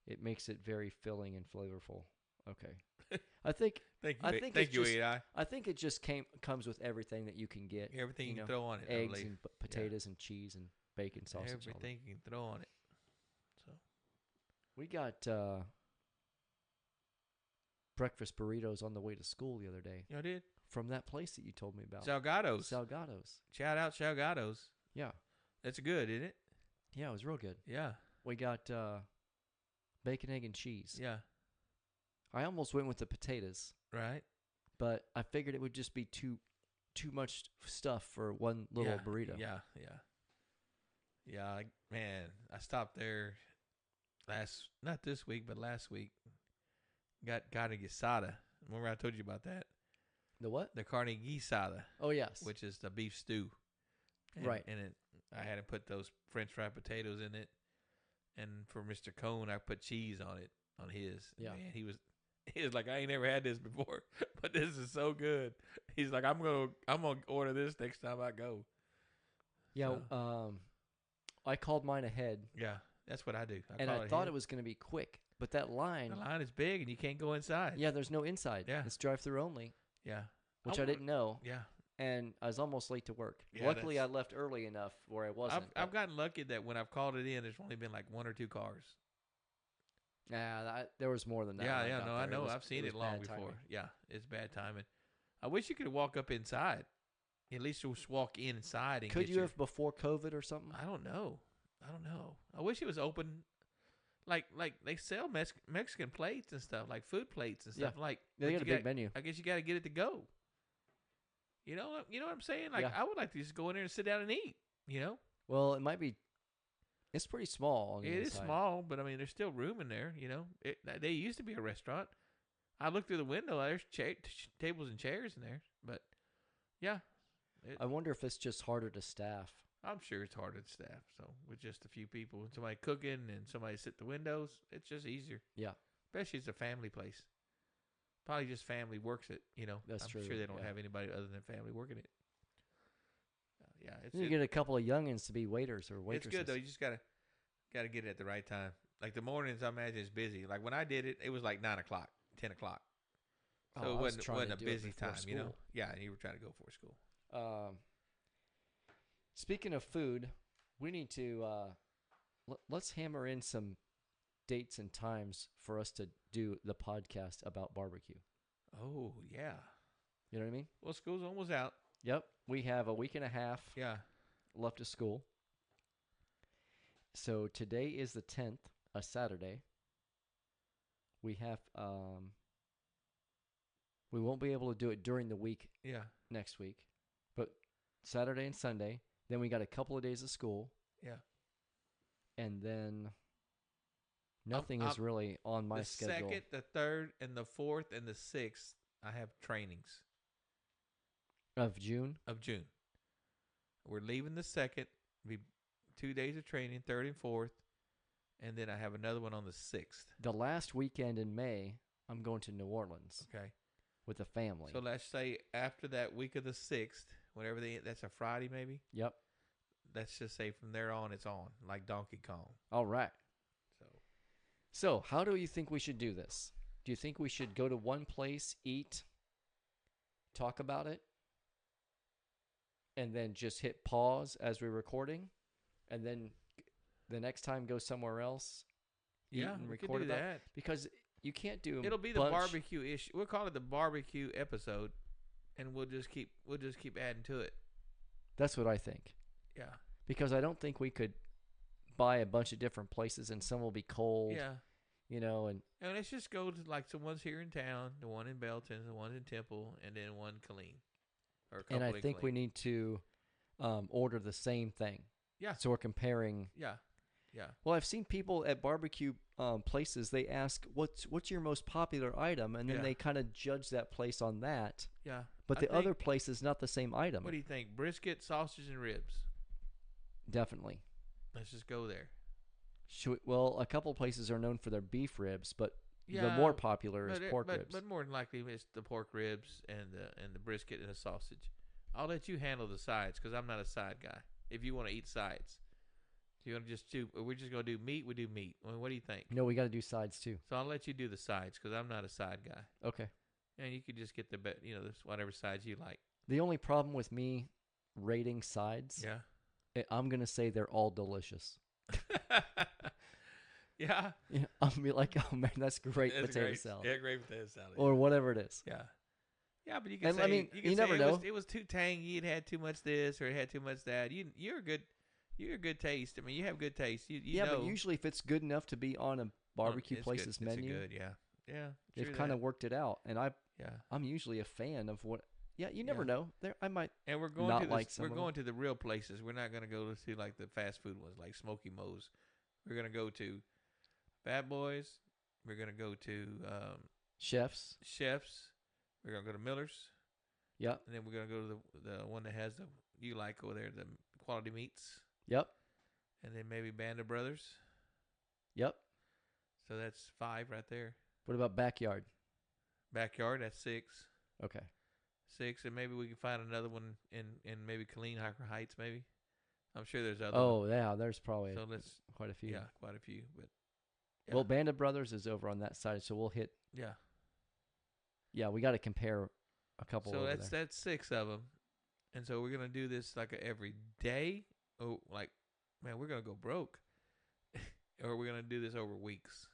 It makes it very filling and flavorful. Okay, I think Thank you. I think thank it's you, just- AI. I think it just comes with everything that you can get. Everything you you can know, throw on it. I Eggs believe. and potatoes and cheese and bacon sausage. and all that. Everything you can throw on it. So We got breakfast burritos on the way to school the other day you know, I did from that place that you told me about. Salgados. Salgados. Shout out Salgados. Yeah. That's good, isn't it? Yeah, it was real good. Yeah. We got bacon, egg, and cheese. Yeah. I almost went with the potatoes, Right. but I figured it would just be too much stuff for one little burrito. Yeah. Man, I stopped there not this week, but last week. Got carne guisada. Remember I told you about that? The what? The carne guisada, Oh, yes. which is the beef stew. And, Right. And I had to put those French fried potatoes in it. And for Mr. Cone, I put cheese on it, on his. Yeah. Man, he was like, I ain't never had this before, but this is so good. He's like, I'm gonna order this next time I go. Yeah, So, I called mine ahead, yeah, that's what I do. and I thought it was going to be quick, but that line, the line is big and you can't go inside. yeah, there's no inside. Yeah. It's drive-through only, Yeah. which I I didn't know, Yeah. and I was almost late to work. Yeah, Luckily, I that's- left early enough where I wasn't. I've gotten lucky that when I've called it in, there's only been like 1 or 2 cars. Nah, there was more than that. Yeah, when yeah, got no, there. I know. It was- I've seen was it long bad before. timing. Yeah, it's bad timing. I wish you could walk up inside. At least just walk inside and Could get you have before COVID or something? I don't know. I wish it was open. Like they sell Mexican plates and stuff, like food plates and stuff. Yeah. Like They but got a you big menu. I guess you got to get it to go. You know what I'm saying? Like Yeah. I would like to just go in there and sit down and eat. You know, Well, it might be. It's pretty small. On the it is inside. small, but I mean, there's still room in there. You know, they used to be a restaurant. I looked through the window. There's tables and chairs in there, but yeah, I wonder if it's just harder to staff. I'm sure it's harder to staff. So with just a few people and somebody cooking and somebody sit the windows, it's just easier. Yeah. Especially it's a family place. Probably just family works it, you know. That's I'm true, sure they don't yeah. have anybody other than family working it. Yeah, You get a couple of youngins to be waiters or it's waitresses. good though. You just gotta get it at the right time. Like the mornings, I imagine it's busy. Like when I did it, it was like 9 o'clock, 10 o'clock. So Oh, it I was wasn't trying to a do it busy before time, you know. school. Yeah, and you were trying to go for school. Speaking of food, we need to let's hammer in some dates and times for us to do the podcast about barbecue. Oh yeah. You know what I mean? Well, school's almost out. Yep. We have a week and a half Yeah. left of school. So today is the 10th, a Saturday. We have we won't be able to do it during the week Yeah. next week, but Saturday and Sunday. Then we got a couple of days of school, Yeah. and then nothing is really on my the schedule. second, the third, and the fourth, and the sixth, I have trainings Of June. of June. We're leaving the second. Be 2 days of training, third and fourth, and then I have another one on the 6th. The last weekend in May, I'm going to New Orleans Okay. with the family. So let's say after that week of the 6th, whatever that's a Friday maybe. Yep. Let's just say from there on it's on, like Donkey Kong. All right. So So, how do you think we should do this? Do you think we should go to one place, eat, talk about it, and then just hit pause as we're recording, and then the next time go somewhere else, eat yeah, and we can record do about that. Because you can't do a It'll be the bunch- barbecue issue. We'll call it the barbecue episode, and we'll just keep adding to it. That's what I think. Yeah. Because I don't think we could buy a bunch of different places and some will be cold. Yeah. You know, and And let's just go to like the ones here in town, the one in Belton, the one in Temple, and then one Killeen. Or a couple I in think we Killeen. need to order the same thing. Yeah. So we're comparing. Yeah. Yeah. Well, I've seen people at barbecue places. They ask, "What's your most popular item?" And then Yeah. they kind of judge that place on that. Yeah. But I the think- other place is not the same item. What do you think? Brisket, sausage, and ribs. Definitely. Let's just go there. Well, a couple places are known for their beef ribs, but the Yeah, more popular is But pork ribs. But more than likely, it's the pork ribs and the brisket and the sausage. I'll let you handle the sides because I'm not a side guy. If you want to eat sides, if you want to just do, we're just gonna do meat. We do meat. I mean, what do you think? No, we got to do sides too. So I'll let you do the sides because I'm not a side guy. Okay. And you could just get whatever sides you like. The only problem with me rating sides, Yeah. I'm gonna say they're all delicious. Yeah. Yeah, I'll be like, oh man, that's great That's potato great. salad, Yeah, great potato salad. or whatever it is. Yeah. Yeah, but you can And, say I mean, can you say never know. It was too tangy. It had too much this or it had too much that. You're a good taste. I mean, you have good taste. You Yeah, know. but usually if it's good enough to be on a barbecue it's place's good. menu, It's good. Yeah. Yeah. they've true kind that. of worked it out. And Yeah. I'm usually a fan of what. Yeah, you never Yeah. know. I might. And we're going not to like we're some of going to the real places. We're not going to go to like the fast food ones like Smoky Moe's. We're going to go to Bad Boys. We're going to go to Chefs. Chefs. We're going to go to Miller's. Yep. And then we're going to go to the one that has you like over there, the Quality Meats. Yep. And then maybe Band of Brothers. Yep. So that's 5 right there. What about backyard? Backyard, that's 6. Okay. 6, and maybe we can find another one in maybe Killeen Hiker Heights, maybe. I'm sure there's other Oh yeah, there's probably So let's, quite a few. yeah, quite a few. But yeah. Well, Band of Brothers is over on that side, so we'll hit. Yeah. Yeah, we got to compare a couple. So over that's there. that's 6 of them, and so we're gonna do this like every day. Oh, like man, we're gonna go broke, or we're gonna do this over weeks.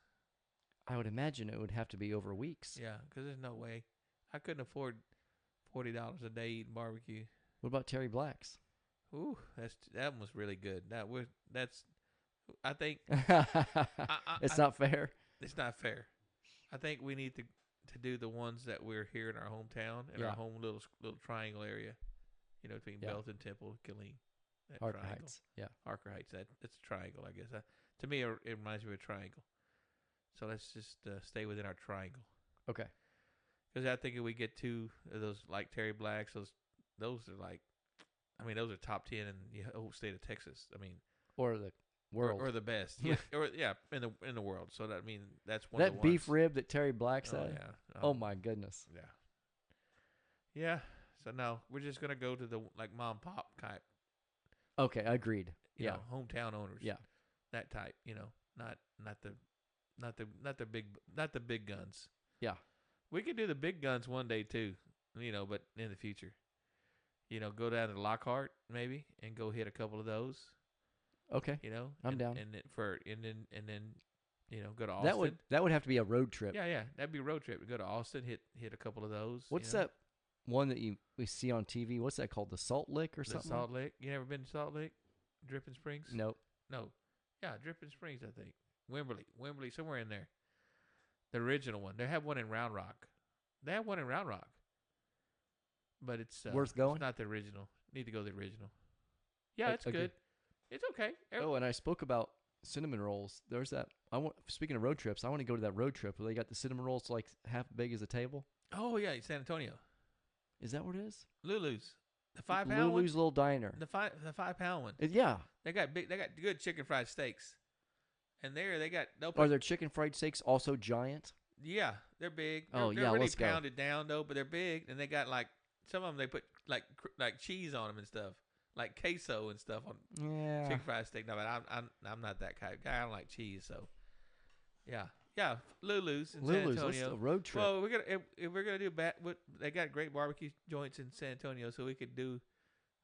I would imagine it would have to be over weeks. Yeah, because there's no way I couldn't afford $40 a day eating barbecue. What about Terry Black's? Ooh, that one was really good. That's I think It's not fair. it's not fair. I think we need to do the ones that we're here in our hometown, in our home little triangle area, between Belton, Temple, Killeen. That Harker triangle. Heights. Yeah. Harker Heights. That's a triangle, I guess. To me, it reminds me of a triangle. So let's just stay within our triangle. Okay. Because I think if we get two of those, like Terry Black's, those are like, those are top 10 in the whole state of Texas. Or the world. Or the best. Yeah. in the world. So that's one that of the beef ones. rib that Terry Black's had. Yeah. Oh my goodness. Yeah. Yeah. So no, we're just gonna go to the mom and pop type. Okay, agreed. You know, hometown owners. Yeah. That type. Not the big guns. Yeah. We could do the big guns one day too. But in the future. Go down to Lockhart maybe and go hit a couple of those. Okay. I'm down. And then go to Austin. That would have to be a road trip. Yeah, that'd be a road trip. We go to Austin, hit a couple of those. What's that one that we see on TV? What's that called? The Salt Lick or something? The Salt Lick. You never been to Salt Lick? Dripping Springs? Nope. No. Yeah, Dripping Springs, I think. Wimberley, somewhere in there. The original one. They have one in Round Rock. But it's worth going. It's not the original. Need to go to the original. Yeah, it's good. It's okay. Oh, and I spoke about cinnamon rolls. There's that. Speaking of road trips, I want to go to that road trip where they got the cinnamon rolls like half big as a table. Oh yeah, San Antonio. Is that what it is? Lulu's, the 5 pound Lulu's little diner. The 5 pound one. Yeah. They got good chicken fried steaks, and Are their chicken fried steaks also giant? Yeah, they're big. They're really let's go. pounded down though, but they're big, and they got some of them they put like cheese on them and stuff, like queso and stuff on chicken fried steak. No, but I'm not that kind of guy. I don't like cheese, so yeah. Lulu's in San Antonio. Let's do a road trip. Well, if we're gonna do they got great barbecue joints in San Antonio, so we could do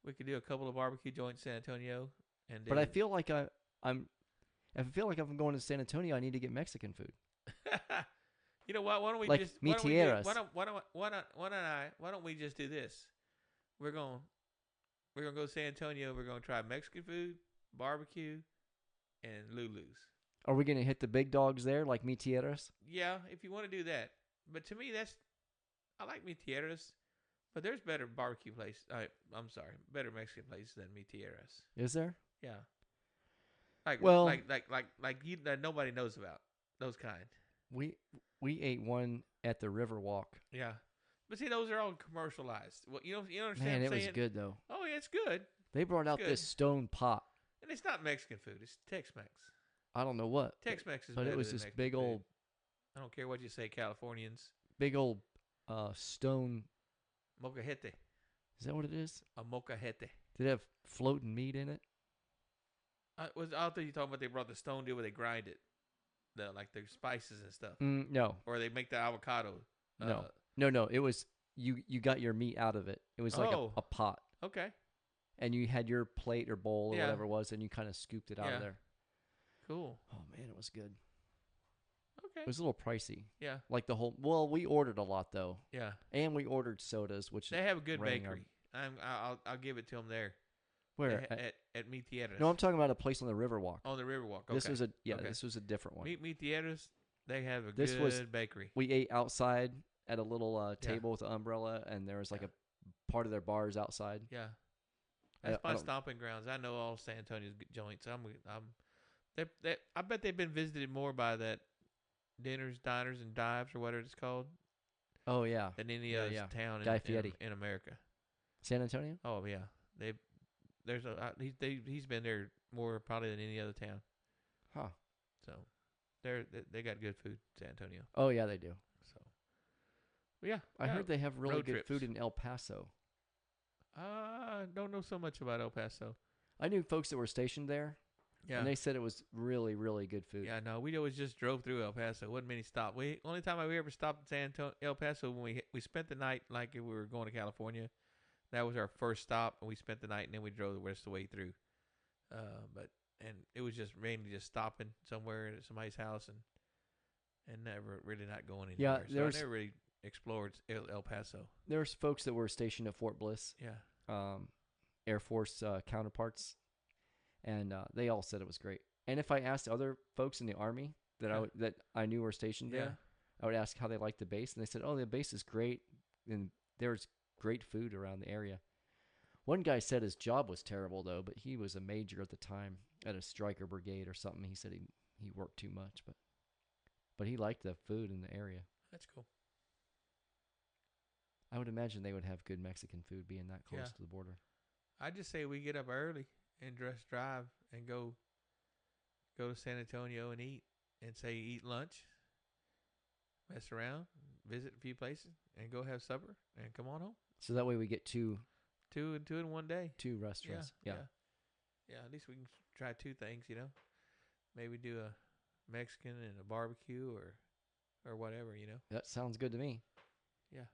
a couple of barbecue joints in San Antonio. But I feel like if I'm going to San Antonio, I need to get Mexican food. You know what? Why don't we like just michieras. Why don't we just do this? We're gonna go to San Antonio. We're gonna try Mexican food, barbecue, and Lulu's. Are we gonna hit the big dogs there, like michieras? Yeah, if you want to do that. But to me, I like michieras, but there's better barbecue places. Better Mexican places than michieras. Is there? Yeah. Like that nobody knows about those kind. We ate one at the Riverwalk. Yeah, but see, those are all commercialized. Well, you understand. Man, what it I'm was saying? good though. Oh yeah, it's good. They brought out this stone pot, and it's not Mexican food. It's Tex-Mex. I don't know what. Tex-Mex is but better it was than this Mexican big food. old. I don't care what you say, Californians. Big old stone. Molcajete. Is that what it is? A molcajete. Did it have floating meat in it? I thought you talking about they brought the stone deal where they grind it, the spices and stuff. No. Or they make the avocado. No. It was you got your meat out of it. It was like a pot. Okay. And you had your plate or bowl or whatever it was, and you kind of scooped it out of there. Cool. Oh man, it was good. Okay. It was a little pricey. Yeah. Like the whole. Well, we ordered a lot though. Yeah. And we ordered sodas, which they have a good bakery. I'll give it to them there. Where at Michieras. No, I'm talking about a place on the Riverwalk. On the Riverwalk. Okay. This was a different one. Michieras, they have a good bakery. We ate outside at a little table with an umbrella, and there was a part of their bars outside. Yeah. That's my stomping grounds. I know all San Antonio's joints. I bet they've been visited more by that Dinners, Diners, and Dives or whatever it's called. Oh yeah. Than any other town in America. San Antonio? Oh yeah. He's been there more probably than any other town. Huh. So they got good food, San Antonio. Oh yeah, they do. So yeah. I heard they have really good trips. food in El Paso. Don't know so much about El Paso. I knew folks that were stationed there. Yeah. And they said it was really, really good food. Yeah, no, we always just drove through El Paso. Wasn't many stops. Only time we ever stopped in El Paso when we spent the night like if we were going to California. That was our first stop, and we spent the night, and then we drove the rest of the way through. And it was just mainly just stopping somewhere at somebody's house and never really not going anywhere. Yeah, so I never really explored El Paso. There's folks that were stationed at Fort Bliss, Yeah. Air Force counterparts, and they all said it was great. And if I asked other folks in the Army that I knew were stationed there, I would ask how they liked the base, and they said, "Oh, the base is great, and there's great food around the area." One guy said his job was terrible though, but he was a major at the time at a striker brigade or something. He said he worked too much, but he liked the food in the area. That's cool. I would imagine they would have good Mexican food being that close to the border. I just say we get up early and drive and go to San Antonio and eat lunch, mess around, visit a few places, and go have supper and come on home. So that way we get two in one day. 2 restaurants. Yeah. At least we can try 2 things, Maybe do a Mexican and a barbecue or whatever, That sounds good to me. Yeah.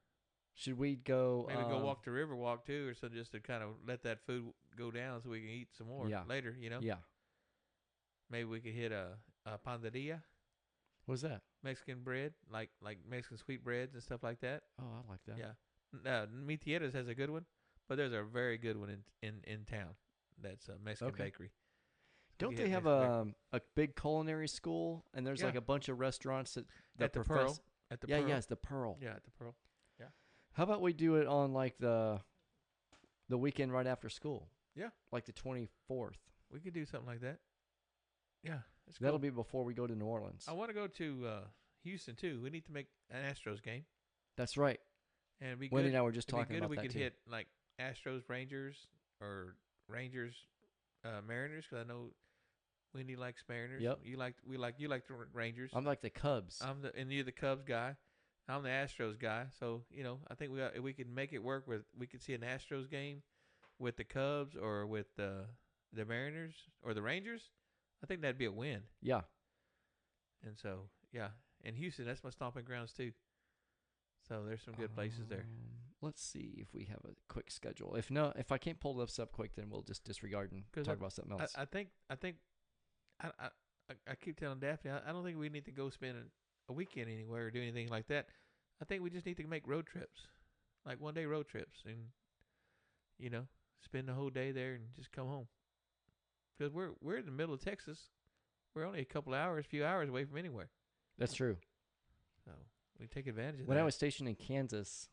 Should we go? Maybe go walk the Riverwalk too, or so just to kind of let that food go down so we can eat some more later, Yeah. Maybe we could hit a panderia. What's that? Mexican bread, like Mexican sweet breads and stuff like that. Oh, I like that. Yeah. Mi Tierra's has a good one, but there's a very good one in town. That's a Mexican bakery. Don't they have a big culinary school? And there's like a bunch of restaurants that at the Pearl. At the Pearl. Yeah, it's the Pearl. Yeah, at the Pearl. Yeah. How about we do it on like the weekend right after school? Yeah. Like the 24th. We could do something like that. Yeah. That'll be before we go to New Orleans. I want to go to Houston too. We need to make an Astros game. That's right. And we Wendy and I were just talking about that too. We could hit like Astros Rangers or Rangers Mariners, because I know Wendy likes Mariners. Yep. You like the Rangers. I'm like the Cubs. And you're the Cubs guy. I'm the Astros guy. So I think we could make it work with. We could see an Astros game with the Cubs or with the Mariners or the Rangers. I think that'd be a win. Yeah. And so and Houston, that's my stomping grounds too. So there's some good places there. Let's see if we have a quick schedule. If I can't pull this up quick, then we'll just disregard and talk about something else. I think I keep telling Daphne, I don't think we need to go spend a weekend anywhere or do anything like that. I think we just need to make road trips, like 1-day road trips, and spend the whole day there and just come home. Because we're in the middle of Texas, we're only a few hours away from anywhere. That's true. So we take advantage of that. When I was stationed in Kansas,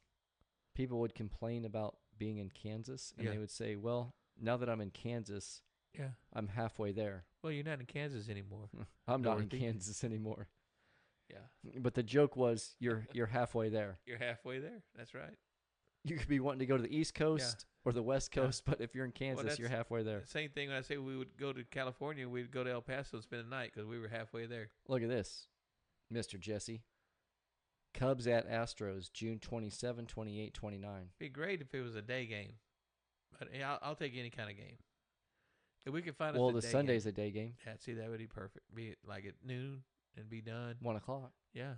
people would complain about being in Kansas, and they would say, "Well, now that I'm in Kansas, I'm halfway there." Well, you're not in Kansas anymore. I'm not in Kansas anymore. Yeah. But the joke was, you're halfway there. You're halfway there. That's right. You could be wanting to go to the East Coast or the West Coast, but if you're in Kansas, you're halfway there. Same thing when I say we would go to California, we'd go to El Paso and spend the night because we were halfway there. Look at this, Mr. Jesse. Cubs at Astros, June 27, 28, 29. Be great if it was a day game, but I'll take any kind of game. If we could find the Sunday's a day game. Yeah, see, that would be perfect. Be like at noon and be done. 1 o'clock. Yeah.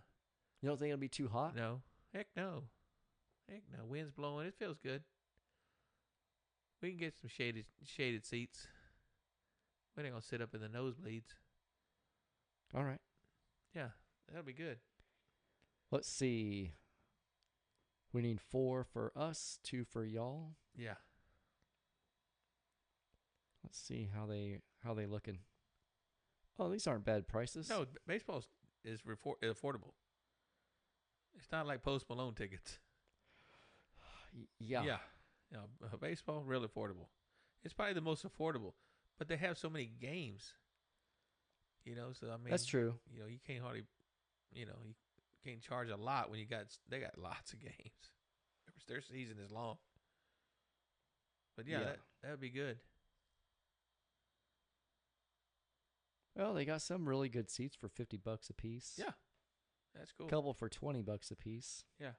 You don't think it'll be too hot? No. Heck no. Wind's blowing. It feels good. We can get some shaded seats. We ain't gonna sit up in the nosebleeds. All right. Yeah, that'll be good. Let's see. We need 4 for us, 2 for y'all. Yeah. Let's see how they looking. Oh, these aren't bad prices. No, baseball is affordable. It's not like Post Malone tickets. Yeah. Yeah. Baseball really affordable. It's probably the most affordable, but they have so many games. So I mean that's true. You can't hardly, you can't charge a lot when they got lots of games. Their season is long. But that would be good. Well, they got some really good seats for $50 a piece. Yeah, that's cool. A couple for $20 a piece. Yeah.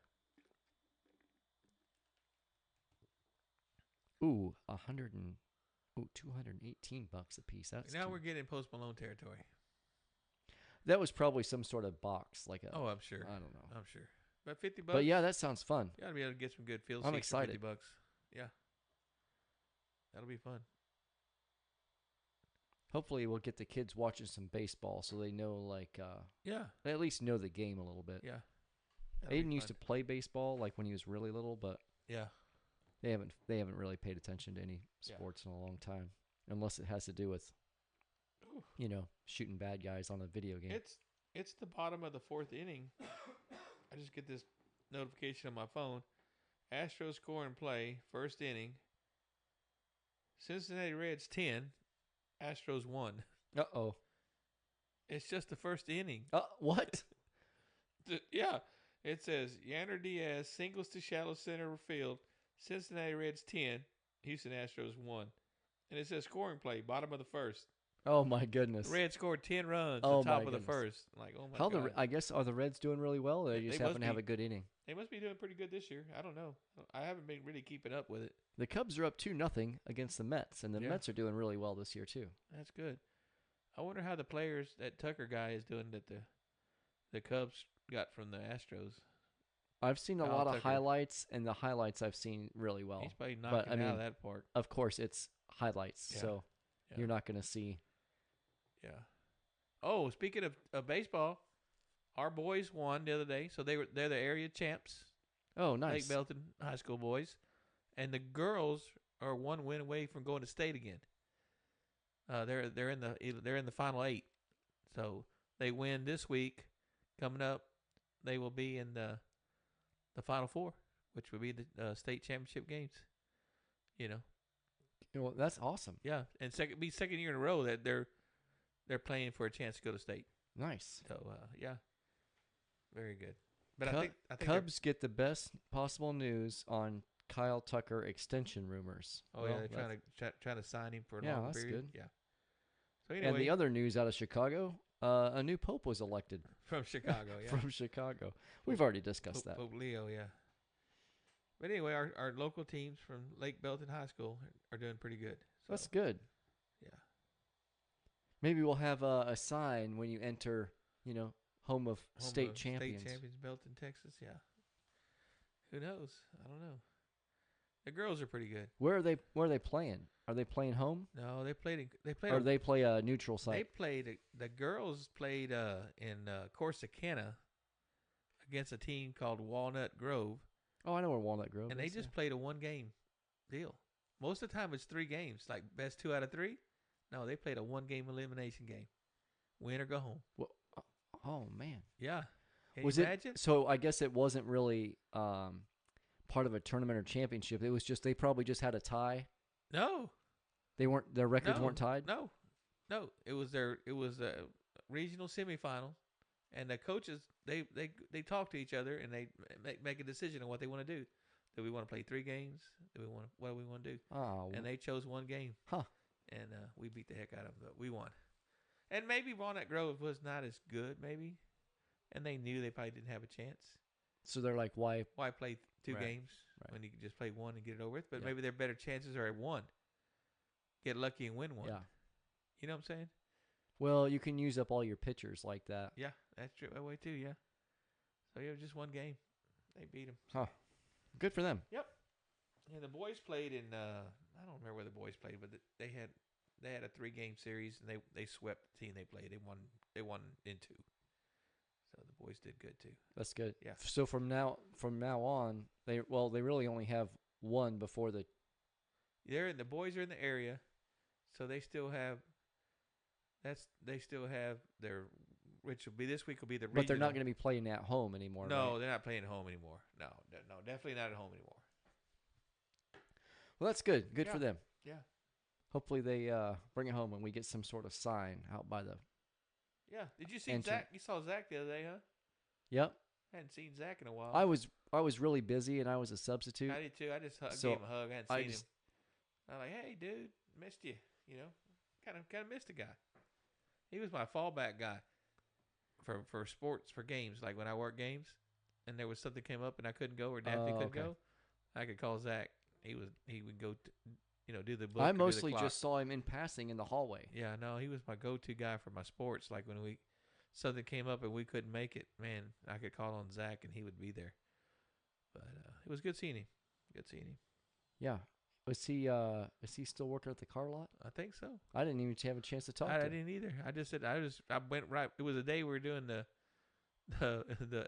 Ooh, $218 a piece. That's now we're getting Post Malone territory. That was probably some sort of box, like a. Oh, I'm sure. I don't know. I'm sure. But $50. But yeah, that sounds fun. You ought to be able to get some good field I'm seats excited. for $50. Yeah. That'll be fun. Hopefully, we'll get the kids watching some baseball so they know, they at least know the game a little bit. Yeah. Aiden used to play baseball like when he was really little, but Yeah. they haven't really paid attention to any sports in a long time, unless it has to do with shooting bad guys on a video game. It's the bottom of the 4th inning. I just get this notification on my phone. Astros score and play, 1st inning. Cincinnati Reds 10, Astros 1. Uh-oh. It's just the 1st inning. What? Yeah. It says Yander Diaz singles to shallow center field. Cincinnati Reds 10, Houston Astros 1. And it says scoring play, bottom of the 1st. Oh my goodness. The Reds scored 10 runs Oh, at the top my of the goodness. 1st. Like, oh my God. I guess are the Reds doing really well? Or they just happen to have a good inning. They must be doing pretty good this year. I don't know. I haven't been really keeping up with it. The Cubs are up 2-0 against the Mets, and the Mets are doing really well this year too. That's good. I wonder how the players that Tucker guy is doing that the Cubs got from the Astros. I've seen a lot of highlights, and the highlights I've seen really well. He's probably knocking out of that park. Of course, it's highlights, so you're not going to see. Yeah. Oh, speaking of baseball, our boys won the other day, so they're the area champs. Oh, nice. Lake Belton High School boys, and the girls are 1 win away from going to state again. They're in the final 8, so they win this week. Coming up, they will be in the final 4, which would be the state championship games. Well, that's awesome. Yeah, and second year in a row that they're playing for a chance to go to state. Nice. So yeah, very good. But I think Cubs get the best possible news on Kyle Tucker extension rumors. Oh yeah, they're trying to sign him for a long period. Good. Yeah. So anyway, and the other news out of Chicago, a new pope was elected from Chicago. Yeah. From Chicago. We've already discussed that. Pope Leo, yeah. But anyway, our local teams from Lake Belton High School are doing pretty good. So, that's good. Yeah. Maybe we'll have a sign when you enter, home of state champions. State champions, Belton, Texas, yeah. Who knows? I don't know. The girls are pretty good. Where are they playing? Are they playing home? No, they played. Or they play a neutral site. They played. The girls played in Corsicana against a team called Walnut Grove. Oh, I know where Walnut Grove is. And they just played a 1-game deal. Most of the time, it's 3 games, like best 2 out of 3. No, they played a 1-game elimination game. Win or go home. Well, oh man. Yeah. Can you imagine? So I guess it wasn't really part of a tournament or championship. It was just they probably just had a tie. No. Their records weren't tied? No. It was a regional semifinal, and the coaches they talk to each other and they make a decision on what they want to do. Do we want to play 3 games? What do we want to do? Oh. And they chose 1 game. Huh. And we beat the heck out of them, but we won. And maybe Walnut Grove was not as good, maybe, and they knew they probably didn't have a chance. So they're like, why play 2 games when you can just play 1 and get it over with? But Yeah. maybe their better chances are at 1. Get lucky and win 1. Yeah. You know what I'm saying? Well, you can use up all your pitchers like that. Yeah, that's true. That way too, yeah. So yeah, just 1 game. They beat them. Huh. Good for them. Yep. And the boys played in I don't remember where the boys played, but they had a 3-game series and they swept the team they played. They won in 2. So the boys did good too. That's good. Yeah. So from now on, they really only have 1 before the. The boys are in the area, so they still have their, which will be this week will be the regional. But they're not going to be playing at home anymore. No, right? they're not playing at home anymore. No, definitely not at home anymore. Well, that's good. Good for them. Yeah. Hopefully they bring it home and we get some sort of sign out by the. Yeah. Did you see Zach? You saw Zach the other day, huh? Yep. Hadn't seen Zach in a while. I was really busy and I was a substitute. I did too. I just gave him a hug. I hadn't seen him. I'm like, hey, dude, missed you. Kind of missed the guy. He was my fallback guy for sports, for games. Like when I work games, and there was something came up and I couldn't go or Daphne couldn't go, I could call Zach. He would go to, do the book. I mostly just saw him in passing in the hallway. Yeah, no, he was my go-to guy for my sports. Like when something came up and we couldn't make it, man, I could call on Zach and he would be there. But it was good seeing him. Good seeing him. Yeah. Is he still working at the car lot? I think so. I didn't even have a chance to talk to I him. didn't either. I just said I went right. It was the day we were doing the the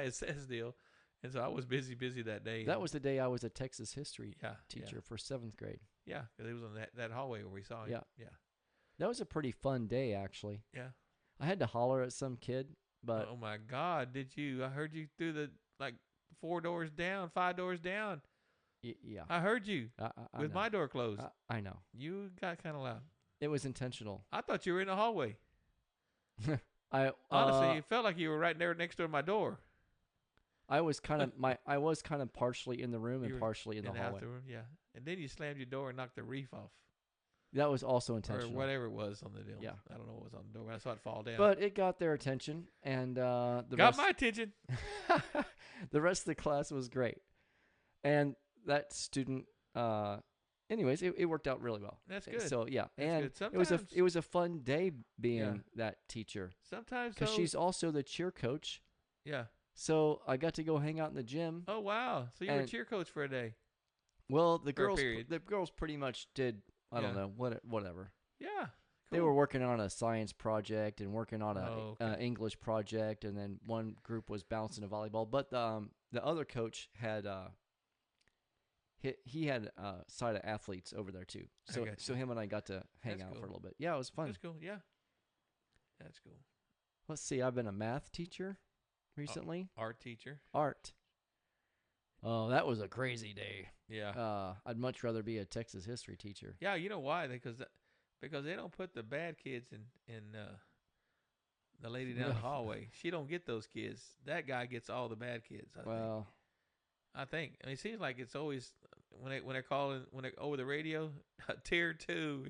ISS deal, and so I was busy that day. That was the day I was a Texas history yeah teacher for 7th grade. Yeah, because it was on that hallway where we saw him. Yeah. Yeah. That was a pretty fun day, actually. Yeah. I had to holler at some kid, but Oh my God! Did you? I heard you through the 4 doors down, 5 doors down. yeah, I heard you I with know. my door closed. I know. You got kind of loud. It was intentional. I thought you were in the hallway. I Honestly, it felt like you were right there next to my door. I was kind of partially in the room and partially in the hallway. The room, yeah. And then you slammed your door and knocked the reef off. That was also intentional. Or whatever it was on the deal. Yeah. I don't know what was on the door. I saw it fall down. But it got their attention, and my attention. The rest of the class was great. And that student, anyways, it worked out really well. That's good. So, yeah. That's and good. it was a fun day being that teacher. Sometimes, because she's also the cheer coach. Yeah. So I got to go hang out in the gym. Oh, wow. So you were cheer coach for a day. Well, the girls pretty much did, I don't know, whatever. Yeah. Cool. They were working on a science project and working on a English project, and then one group was bouncing a volleyball. But the other coach had he had a side of athletes over there too. So him and I got to hang out for a little bit. Yeah, it was fun. That's cool. Yeah. That's cool. Let's see. I've been a math teacher recently. Art teacher. Art. Oh, that was a crazy day. Yeah. I'd much rather be a Texas history teacher. Yeah, you know why? Because they don't put the bad kids in the lady down the hallway. She don't get those kids. That guy gets all the bad kids. I think. I mean, it seems like it's always when they're calling over the radio, tier 2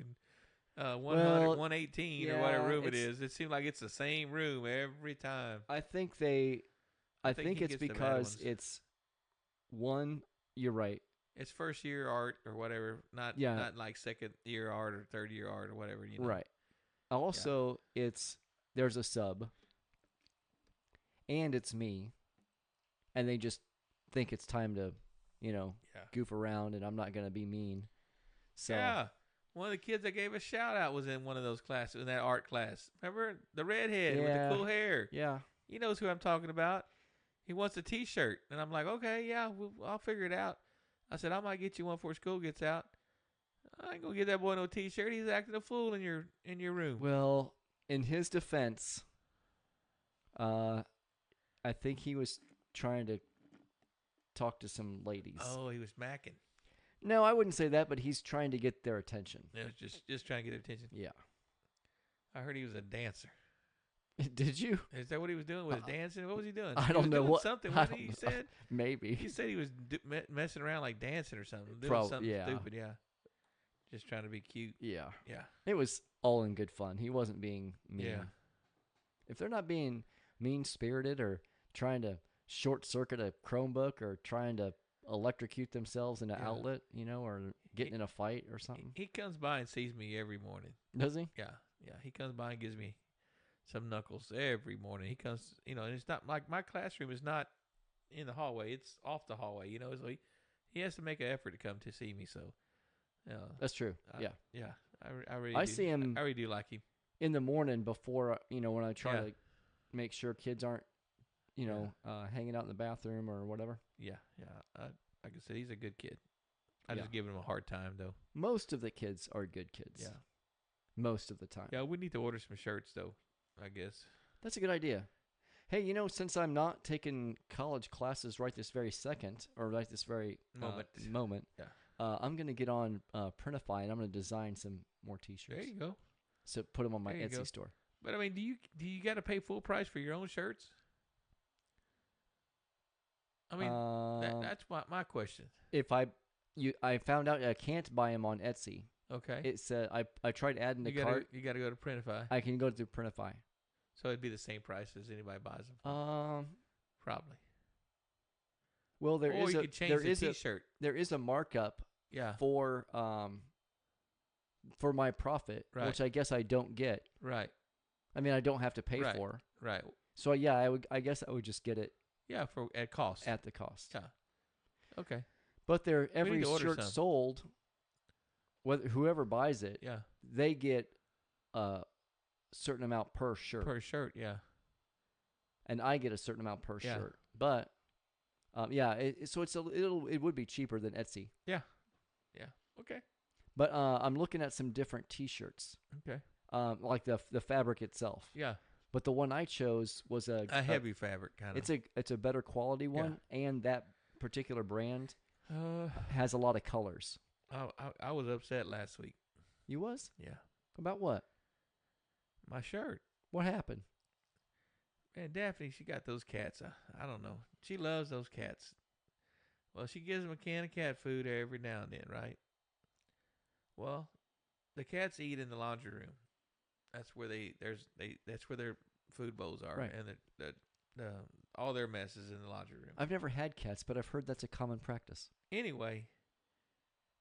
and 100, 118 or whatever room it is. It seems like it's the same room every time. I think it's because it's one. You're right. It's first year art or whatever, not like second year art or third year art or whatever. You know? Right. Also, there's a sub, and it's me, and they just think it's time to, goof around, and I'm not gonna be mean. So yeah, one of the kids that gave a shout out was in one of those classes, in that art class. Remember the redhead with the cool hair? Yeah, he knows who I'm talking about. He wants a T-shirt, and I'm like, okay, yeah, I'll figure it out. I said, I might get you one before school gets out. I ain't gonna get that boy no T-shirt. He's acting a fool in your room. Well, in his defense, I think he was trying to talk to some ladies. Oh, he was macking. No, I wouldn't say that, but he's trying to get their attention. Yeah, just trying to get their attention. Yeah. I heard he was a dancer. Did you? Is that what he was doing? Was dancing? What was he doing? I don't know what. Something. What he said? Maybe. He said he was messing around like dancing or something. Doing something stupid. Yeah. Just trying to be cute. Yeah. Yeah. It was all in good fun. He wasn't being mean. Yeah. If they're not being mean-spirited or trying to short-circuit a Chromebook or trying to electrocute themselves in an outlet, or getting in a fight or something. He comes by and sees me every morning. Does he? Yeah. Yeah. He comes by and gives me some knuckles every morning. He comes, and it's not like my classroom is not in the hallway. It's off the hallway, so he has to make an effort to come to see me. So, that's true. Yeah. I really see him. I really do like him in the morning before, when I try to make sure kids aren't, hanging out in the bathroom or whatever. Yeah. Like I said, he's a good kid. I just give him a hard time though. Most of the kids are good kids. Yeah. Most of the time. Yeah, we need to order some shirts though, I guess. That's a good idea. Hey, since I'm not taking college classes right this very second, or right this very moment, I'm going to get on Printify, and I'm going to design some more T-shirts. There you go. So put them on my Etsy store. But I mean, do you got to pay full price for your own shirts? I mean, that's my question. If I found out I can't buy them on Etsy. Okay. It said I tried adding the cart. You got to go to Printify. I can go to Printify. So it'd be the same price as anybody buys them. Probably. Well, there or is you a could change there the is T-shirt. There is a markup. Yeah. For my profit, which I guess I don't get. Right. I mean, I don't have to pay for. Right. So yeah, I guess I would just get it. Yeah, at cost. At the cost. Yeah. Okay. But every shirt sold, whoever buys it, they get a certain amount per shirt. Per shirt, yeah. and I get a certain amount per Yeah. shirt. But so it would be cheaper than Etsy. Yeah. Okay. But I'm looking at some different T-shirts, Okay. like the fabric itself. Yeah. But the one I chose was A heavy fabric kind of. It's a better quality one, and that particular brand has a lot of colors. I was upset last week. You was? Yeah. About what? My shirt. What happened? Man, Daphne, she got those cats. I don't know. She loves those cats. Well, she gives them a can of cat food every now and then, right? Well, the cats eat in the laundry room. That's where that's where their food bowls are, Right. and all their mess is in the laundry room. I've never had cats, but I've heard that's a common practice. Anyway,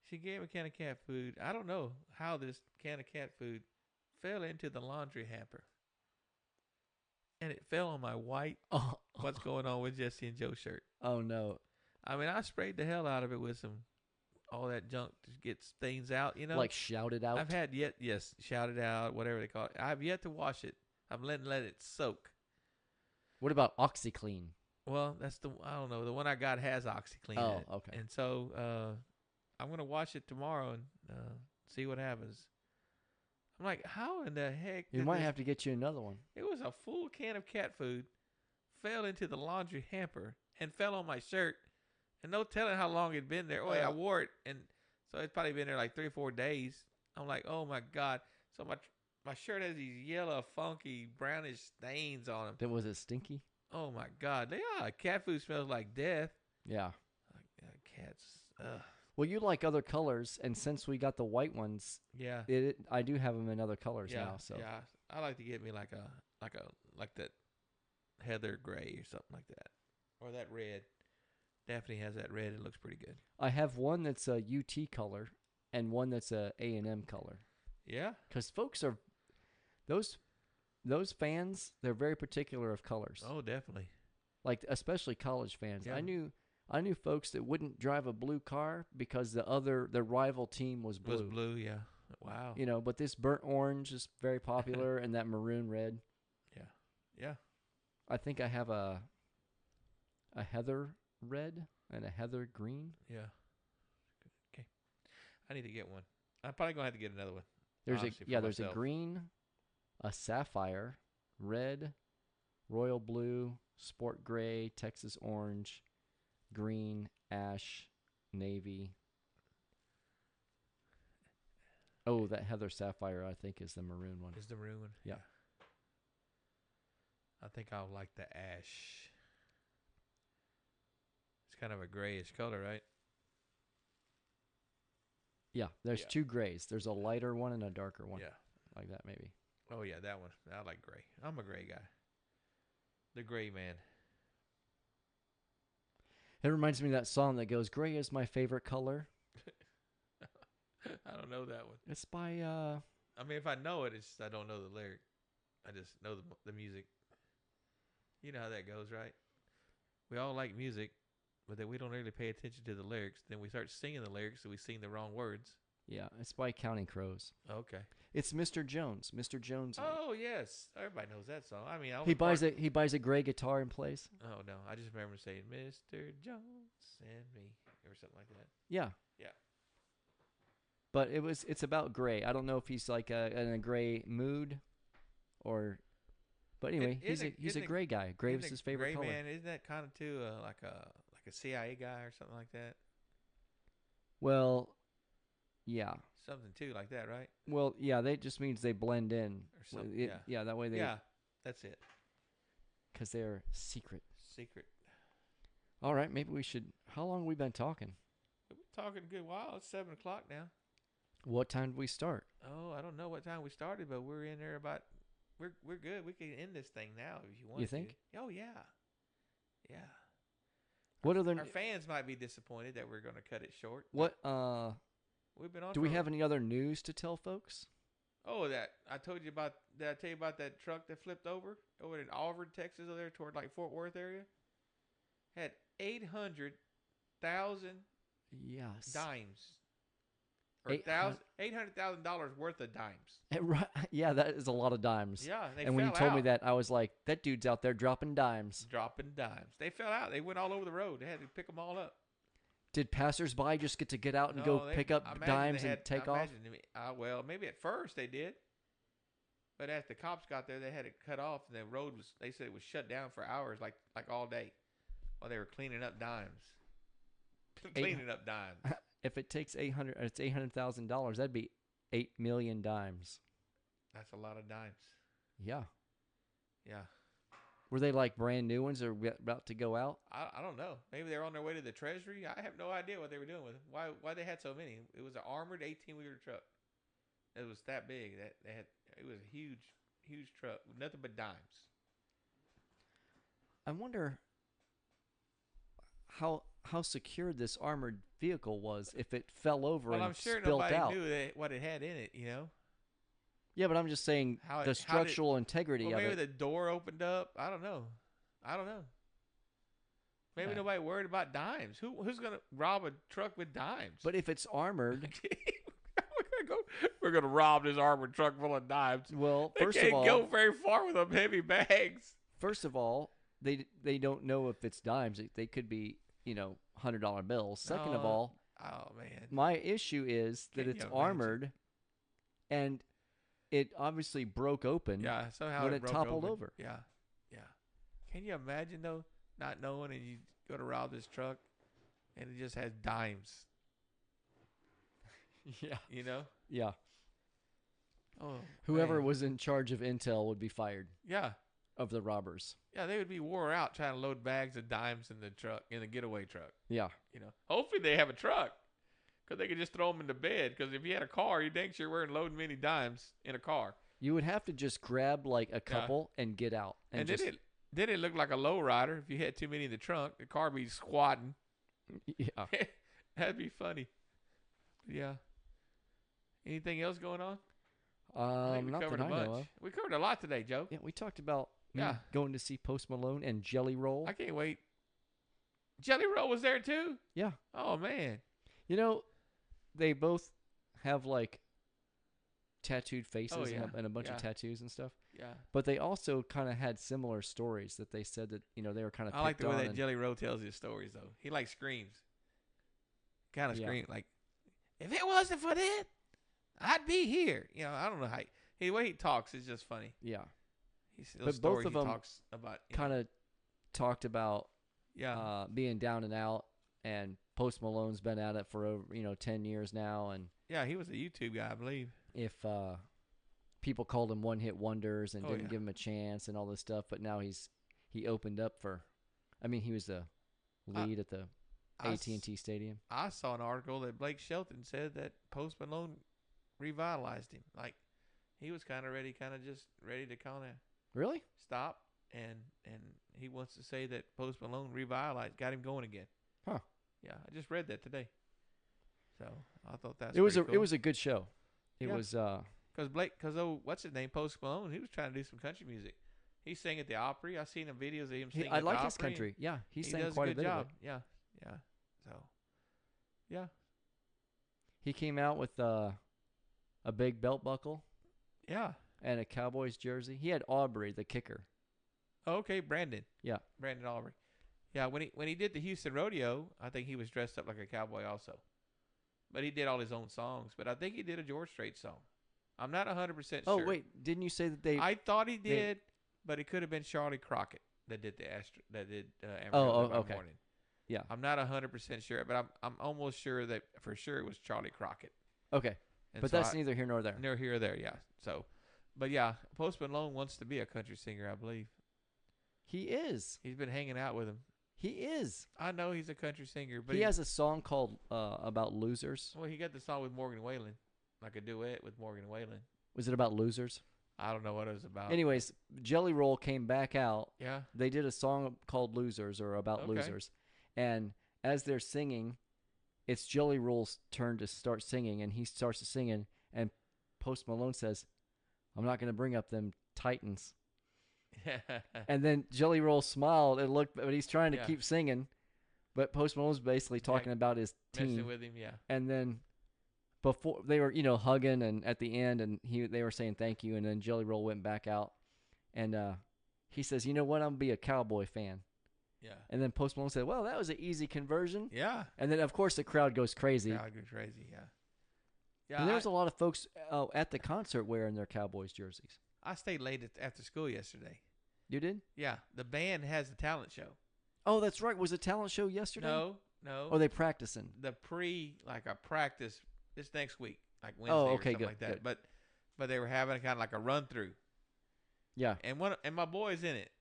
she gave a can of cat food. I don't know how this can of cat food fell into the laundry hamper. And it fell on my white What's Going On with Jesse and Joe shirt. Oh, no. I mean, I sprayed the hell out of it with all that junk to get stains out, you know? Like shouted out? I've had shouted out, whatever they call it. I've yet to wash it. I'm letting let it soak. What about OxyClean? Well, I don't know. The one I got has OxyClean in it. Okay. And so I'm going to wash it tomorrow and see what happens. I'm like, how in the heck? You might have to get you another one. It was a full can of cat food, fell into the laundry hamper, and fell on my shirt. And no telling how long it'd been there. Oh, yeah, I wore it, and so it's probably been there like 3 or 4 days. I'm like, oh, my God. So my shirt has these yellow, funky, brownish stains on them. Then was it stinky? Oh, my God. Cat food smells like death. Yeah. Cats. Ugh. Well, you like other colors, and since we got the white ones, Yeah. I do have them in other colors now. So yeah, I like to get me like that heather gray or something like that, or that red. Daphne has that red. It looks pretty good. I have one that's a UT color and one that's a A&M color. Yeah. Because folks are those fans. They're very particular of colors. Oh, definitely. Like especially college fans. Yeah. I knew folks that wouldn't drive a blue car because their rival team was blue. Was blue, yeah. Wow. You know, but this burnt orange is very popular, and that maroon red. Yeah. I think I have a heather red and a heather green. Yeah. Okay. I need to get one. I'm probably gonna have to get another one. There's myself. a green, a sapphire, red, royal blue, sport gray, Texas orange, green, ash, navy. Oh, that heather sapphire I think is the maroon one. Is the maroon one? Yeah. I think I'll like the ash. It's kind of a grayish color, right? Yeah, there's Yeah. 2 grays. There's a lighter one and a darker one. Yeah. Like that maybe. Oh yeah, that one. I like gray. I'm a gray guy. The gray man. It reminds me of that song that goes, "Gray is my favorite color." I don't know that one. It's by I mean, if I know it, it's just I don't know the lyric. I just know the music. You know how that goes, right? We all like music, but then we don't really pay attention to the lyrics. Then we start singing the lyrics, so we sing the wrong words. yeah, it's by Counting Crows. Okay. It's Mr. Jones. Mr. Jones. Oh yes, everybody knows that song. I mean, He buys a gray guitar and plays. Oh no, I just remember saying "Mr. Jones and me" or something like that. Yeah. Yeah. But it's about gray. I don't know if he's like in a gray mood, or, but anyway, he's a gray guy. Gray was his favorite gray color. Man, isn't that kind of too like a CIA guy or something like that? Well, yeah. Something too like that, right? Well, yeah. That just means they blend in. Or something. Yeah. That way they. Yeah, that's it. Because they're secret. Secret. All right, maybe we should. How long have we been talking? We've been talking a good while. It's 7 o'clock now. What time did we start? Oh, I don't know what time we started, but we're in there about. We're good. We can end this thing now if you want. You think? To. Oh yeah. Yeah. What other? Our fans might be disappointed that we're going to cut it short. What? We've been on. Do we have any other news to tell folks? Oh, that I told you about. Did I tell you about that truck that flipped over in Auburn, Texas, over there toward like Fort Worth area? Had 800,000 Yes. dimes or $800,000 worth of dimes. Yeah, that is a lot of dimes. Yeah, they and when you fell told me out. that, I was like, that dude's out there dropping dimes. Dropping dimes. They fell out. They went all over the road. They had to pick them all up. Did passersby just get out and No, go they- pick I up imagine dimes they and had- take I off? imagine well, maybe at first they did. But as the cops got there, they had it cut off, and the road was. They said it was shut down for hours, like all day, while they were cleaning up dimes. Cleaning up dimes. If it takes it's $800,000. That'd be 8 million dimes. That's a lot of dimes. Yeah. Yeah. Were they like brand new ones or about to go out? I don't know. Maybe they're on their way to the treasury. I have no idea what they were doing with them. Why they had so many? It was an armored 18-wheeler truck. It was that big. It was a huge truck with nothing but dimes. I wonder how secure this armored vehicle was if it fell over Well, and I'm sure spilled nobody out. knew what it had in it. You know. Yeah, but I'm just saying the structural integrity Well, of maybe it. the door opened up. I don't know. Maybe Yeah. nobody worried about dimes. Who's gonna rob a truck with dimes? But if it's armored, we're gonna rob this armored truck full of dimes. well, They first can't of all, go very far with them heavy bags. they don't know if it's dimes. They could be $100 bills. Second of No. all, Oh man. my issue is that Can it's you imagine? armored, and it obviously broke open. Yeah, somehow when it broke toppled open. over. Yeah. Can you imagine though, not knowing, and you go to rob this truck, and it just has dimes. Yeah. You know. Yeah. Oh. Whoever man. was in charge of intel would be fired Yeah. of the robbers. Yeah, they would be wore out trying to load bags of dimes in the truck, in the getaway truck. Yeah. Hopefully they have a truck, because they could just throw them in the bed. Because if you had a car, you dang sure weren't loading many dimes in a car. You would have to just grab like a couple and get out. And just, then it looked like a low rider. If you had too many in the trunk, the car would be squatting. yeah. That'd be funny. Yeah. Anything else going on? I think we Not covered that a I know bunch. of. We covered a lot today, Joe. Yeah, we talked about Yeah. going to see Post Malone and Jelly Roll. I can't wait. Jelly Roll was there too? Yeah. Oh, man. They both have like tattooed faces Oh, yeah. and a bunch of Yeah. tattoos and stuff. Yeah. But they also kind of had similar stories that they said that, they were kind of I like the way that and, Jelly Roll tells his stories, though. He like screams. Kind of Yeah. scream like, if it wasn't for that, I'd be here. I don't know how. The way he talks is just funny. Yeah. But both of them talks about kind of talked about yeah. being down and out, and Post Malone's been at it for over 10 years now, and Yeah, he was a YouTube guy, I believe. if people called him one-hit wonders and Oh, didn't yeah. give him a chance and all this stuff, but now he opened up for, he was the lead at the AT&T Stadium. I saw an article that Blake Shelton said that Post Malone revitalized him. Like, he was kind of ready to kind of Really? stop, and he wants to say that Post Malone got him going again. Huh. Yeah, I just read that today. So I thought that's It was pretty it cool. was a good show. It Yeah. was what's his name, Post Malone, he was trying to do some country music. He sang at the Opry. I seen videos of him singing I at like the his Opry. country. Yeah, he sang does quite a a good bit job. of it. Yeah. So, yeah. He came out with a big belt buckle Yeah. and a Cowboys jersey. He had Aubrey, the kicker. Okay, Brandon. Yeah. Brandon Aubrey. Yeah, when he did the Houston Rodeo, I think he was dressed up like a cowboy also. But he did all his own songs. But I think he did a George Strait song. I'm not 100% Oh sure. wait, didn't you say that they? I thought he did, but it could have been Charlie Crockett that did Oh, Amarillo by okay. Morning. Yeah. I'm not 100% sure, but I'm almost sure that for sure it was Charlie Crockett. Okay, And but so that's neither here nor there. near here or there, yeah. So, but yeah, Post Malone wants to be a country singer, I believe. He is. He's been hanging out with him. He is. I know he's a country singer, but He has a song called about losers. Well, he got the song with Morgan Wallen, like a duet with Morgan Wallen. Was it about losers? I don't know what it was about. Anyways, Jelly Roll came back out. Yeah. They did a song called Losers or about Okay. losers. And as they're singing, it's Jelly Roll's turn to start singing, and he starts to singing, and Post Malone says, "I'm not going to bring up them Titans." And then Jelly Roll smiled and looked, but he's trying to Yeah. keep singing. But Post Malone's basically talking about his team. Messing with him, yeah. And then before they were, hugging, and at the end, and they were saying thank you, and then Jelly Roll went back out, and he says, "You know what? I'm gonna be a Cowboy fan." Yeah. And then Post Malone said, "Well, that was an easy conversion." Yeah. And then of course the crowd goes crazy. Crowd goes crazy. Yeah. Yeah. And there was a lot of folks at the concert wearing their Cowboys jerseys. I stayed late after school yesterday. You did? Yeah. The band has a talent show. Oh, that's right. Was a talent show yesterday? No. Or are they practicing? The a practice this next week, like Wednesday Oh, or okay, something good, like that. good. But they were having kind of like a run through. Yeah. And my boy's in it.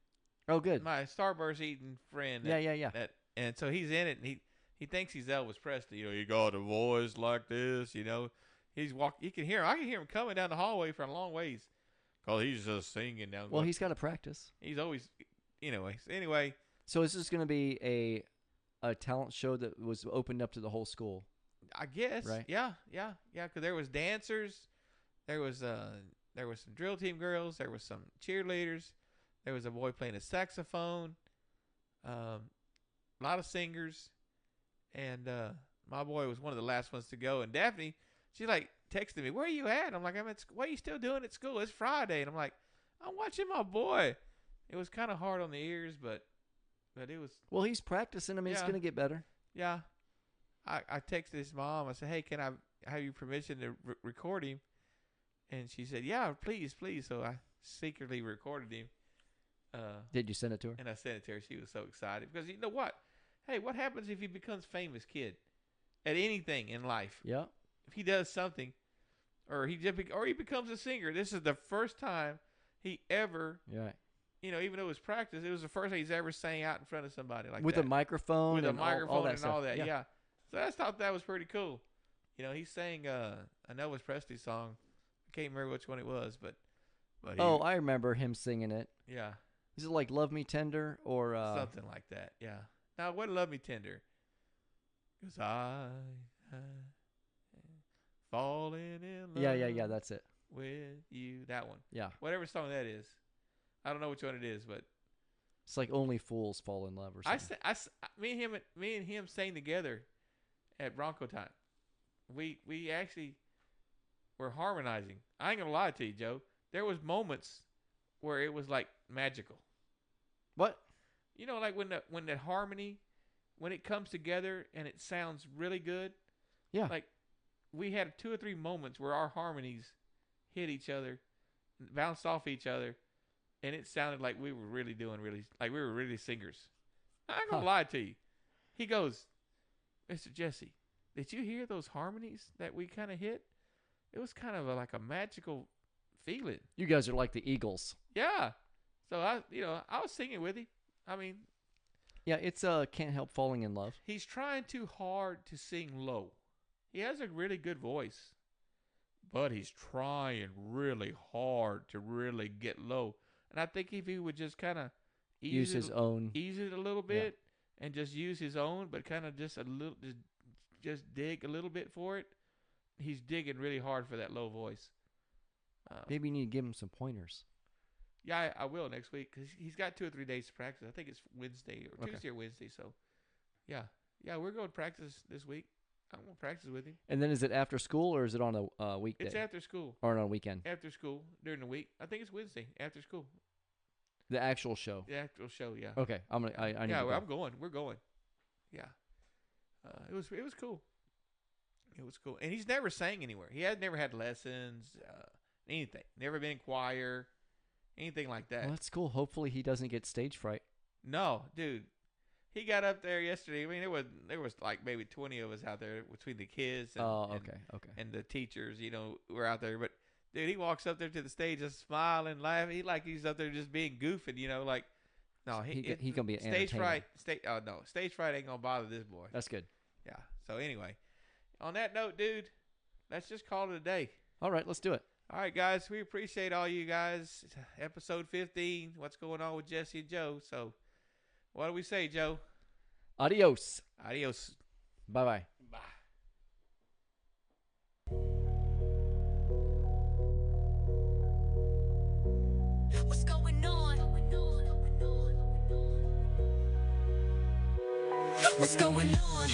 Oh, good. My Starburst eating friend. Yeah. And so he's in it, and he thinks he's Elvis Presley. You got a voice like this. He's walking. You can hear him. I can hear him coming down the hallway from a long ways, cause he's just singing down. Well, he's got to practice. He's always, anyway. So is this going to be a talent show that was opened up to the whole school? I guess. Right. Yeah. Because there was dancers, there was some drill team girls, there was some cheerleaders, there was a boy playing a saxophone, a lot of singers, and my boy was one of the last ones to go. And Daphne, she like texted me, "Where are you at?" I'm like, "I'm at. What are you still doing at school? It's Friday." And I'm like, "I'm watching my boy." It was kind of hard on the ears, but it was. Well, he's practicing. I mean, it's going to get better. Yeah. I texted his mom. I said, "Hey, can I have your permission to record him?" And she said, "Yeah, please." So I secretly recorded him. Did you send it to her? And I sent it to her. She was so excited because you know what? Hey, what happens if he becomes famous kid at anything in life? Yeah. If he does something, or he becomes a singer. This is the first time he ever. Yeah. Even though it was practice, it was the first time he's ever sang out in front of somebody like with that. a microphone. With a and microphone all that and stuff. all that. Yeah. So I thought that was pretty cool. He sang an Elvis Presley song. I can't remember which one it was, but I remember him singing it. Yeah. Is it like "Love Me Tender" or something like that? Yeah. Now, what "Love Me Tender"? Because I falling in love. Yeah. That's it. With you, that one. Yeah. Whatever song that is, I don't know which one it is, but it's like "Only Fools Fall in Love" or something. Me and him sang together at Bronco time. We actually were harmonizing. I ain't gonna lie to you, Joe. There was moments where it was like magical. What? Like when that harmony, when it comes together and it sounds really good. Yeah. Like we had 2 or 3 moments where our harmonies hit each other, bounced off each other, and it sounded like we were really like we were really singers. I ain't gonna lie to you. He goes, "Mr. Jesse, did you hear those harmonies that we kind of hit? It was kind of like a magical feeling." You guys are like the Eagles. Yeah. So I was singing with him. I mean, yeah, it's "Can't Help Falling in Love." He's trying too hard to sing low. He has a really good voice, but he's trying really hard to really get low. And I think if he would just kind of use it a little bit, and just use his own, but kind of just a little, just dig a little bit for it. He's digging really hard for that low voice. Maybe you need to give him some pointers. Yeah, I will next week because he's got 2 or 3 days to practice. I think it's Wednesday or Tuesday or Wednesday. So, yeah, we're going to practice this week. I'm going to practice with him. And then is it after school or is it on a weekday? It's after school. Or on a weekend? After school during the week. I think it's Wednesday after school. The actual show. The actual show, yeah. Okay, I need to go. I'm going. We're going. Yeah. It was cool. It was cool, and he's never sang anywhere. He had never had lessons, anything. Never been in choir, anything like that. Well, that's cool. Hopefully, he doesn't get stage fright. No, dude. He got up there yesterday. I mean, there was like maybe 20 of us out there between the kids and, and the teachers. Were out there. But dude, he walks up there to the stage just smiling, laughing. He's up there just being goofing. Like, no, he gonna be an stage entertainer. fright. No, stage fright ain't gonna bother this boy. That's good. Yeah. So anyway, on that note, dude, let's just call it a day. All right, let's do it. All right, guys, we appreciate all you guys. Episode 15. What's going on with Jesse and Joe? So, what do we say, Joe? Adios. Adios. Bye-bye. Bye. What's going on? What's going on?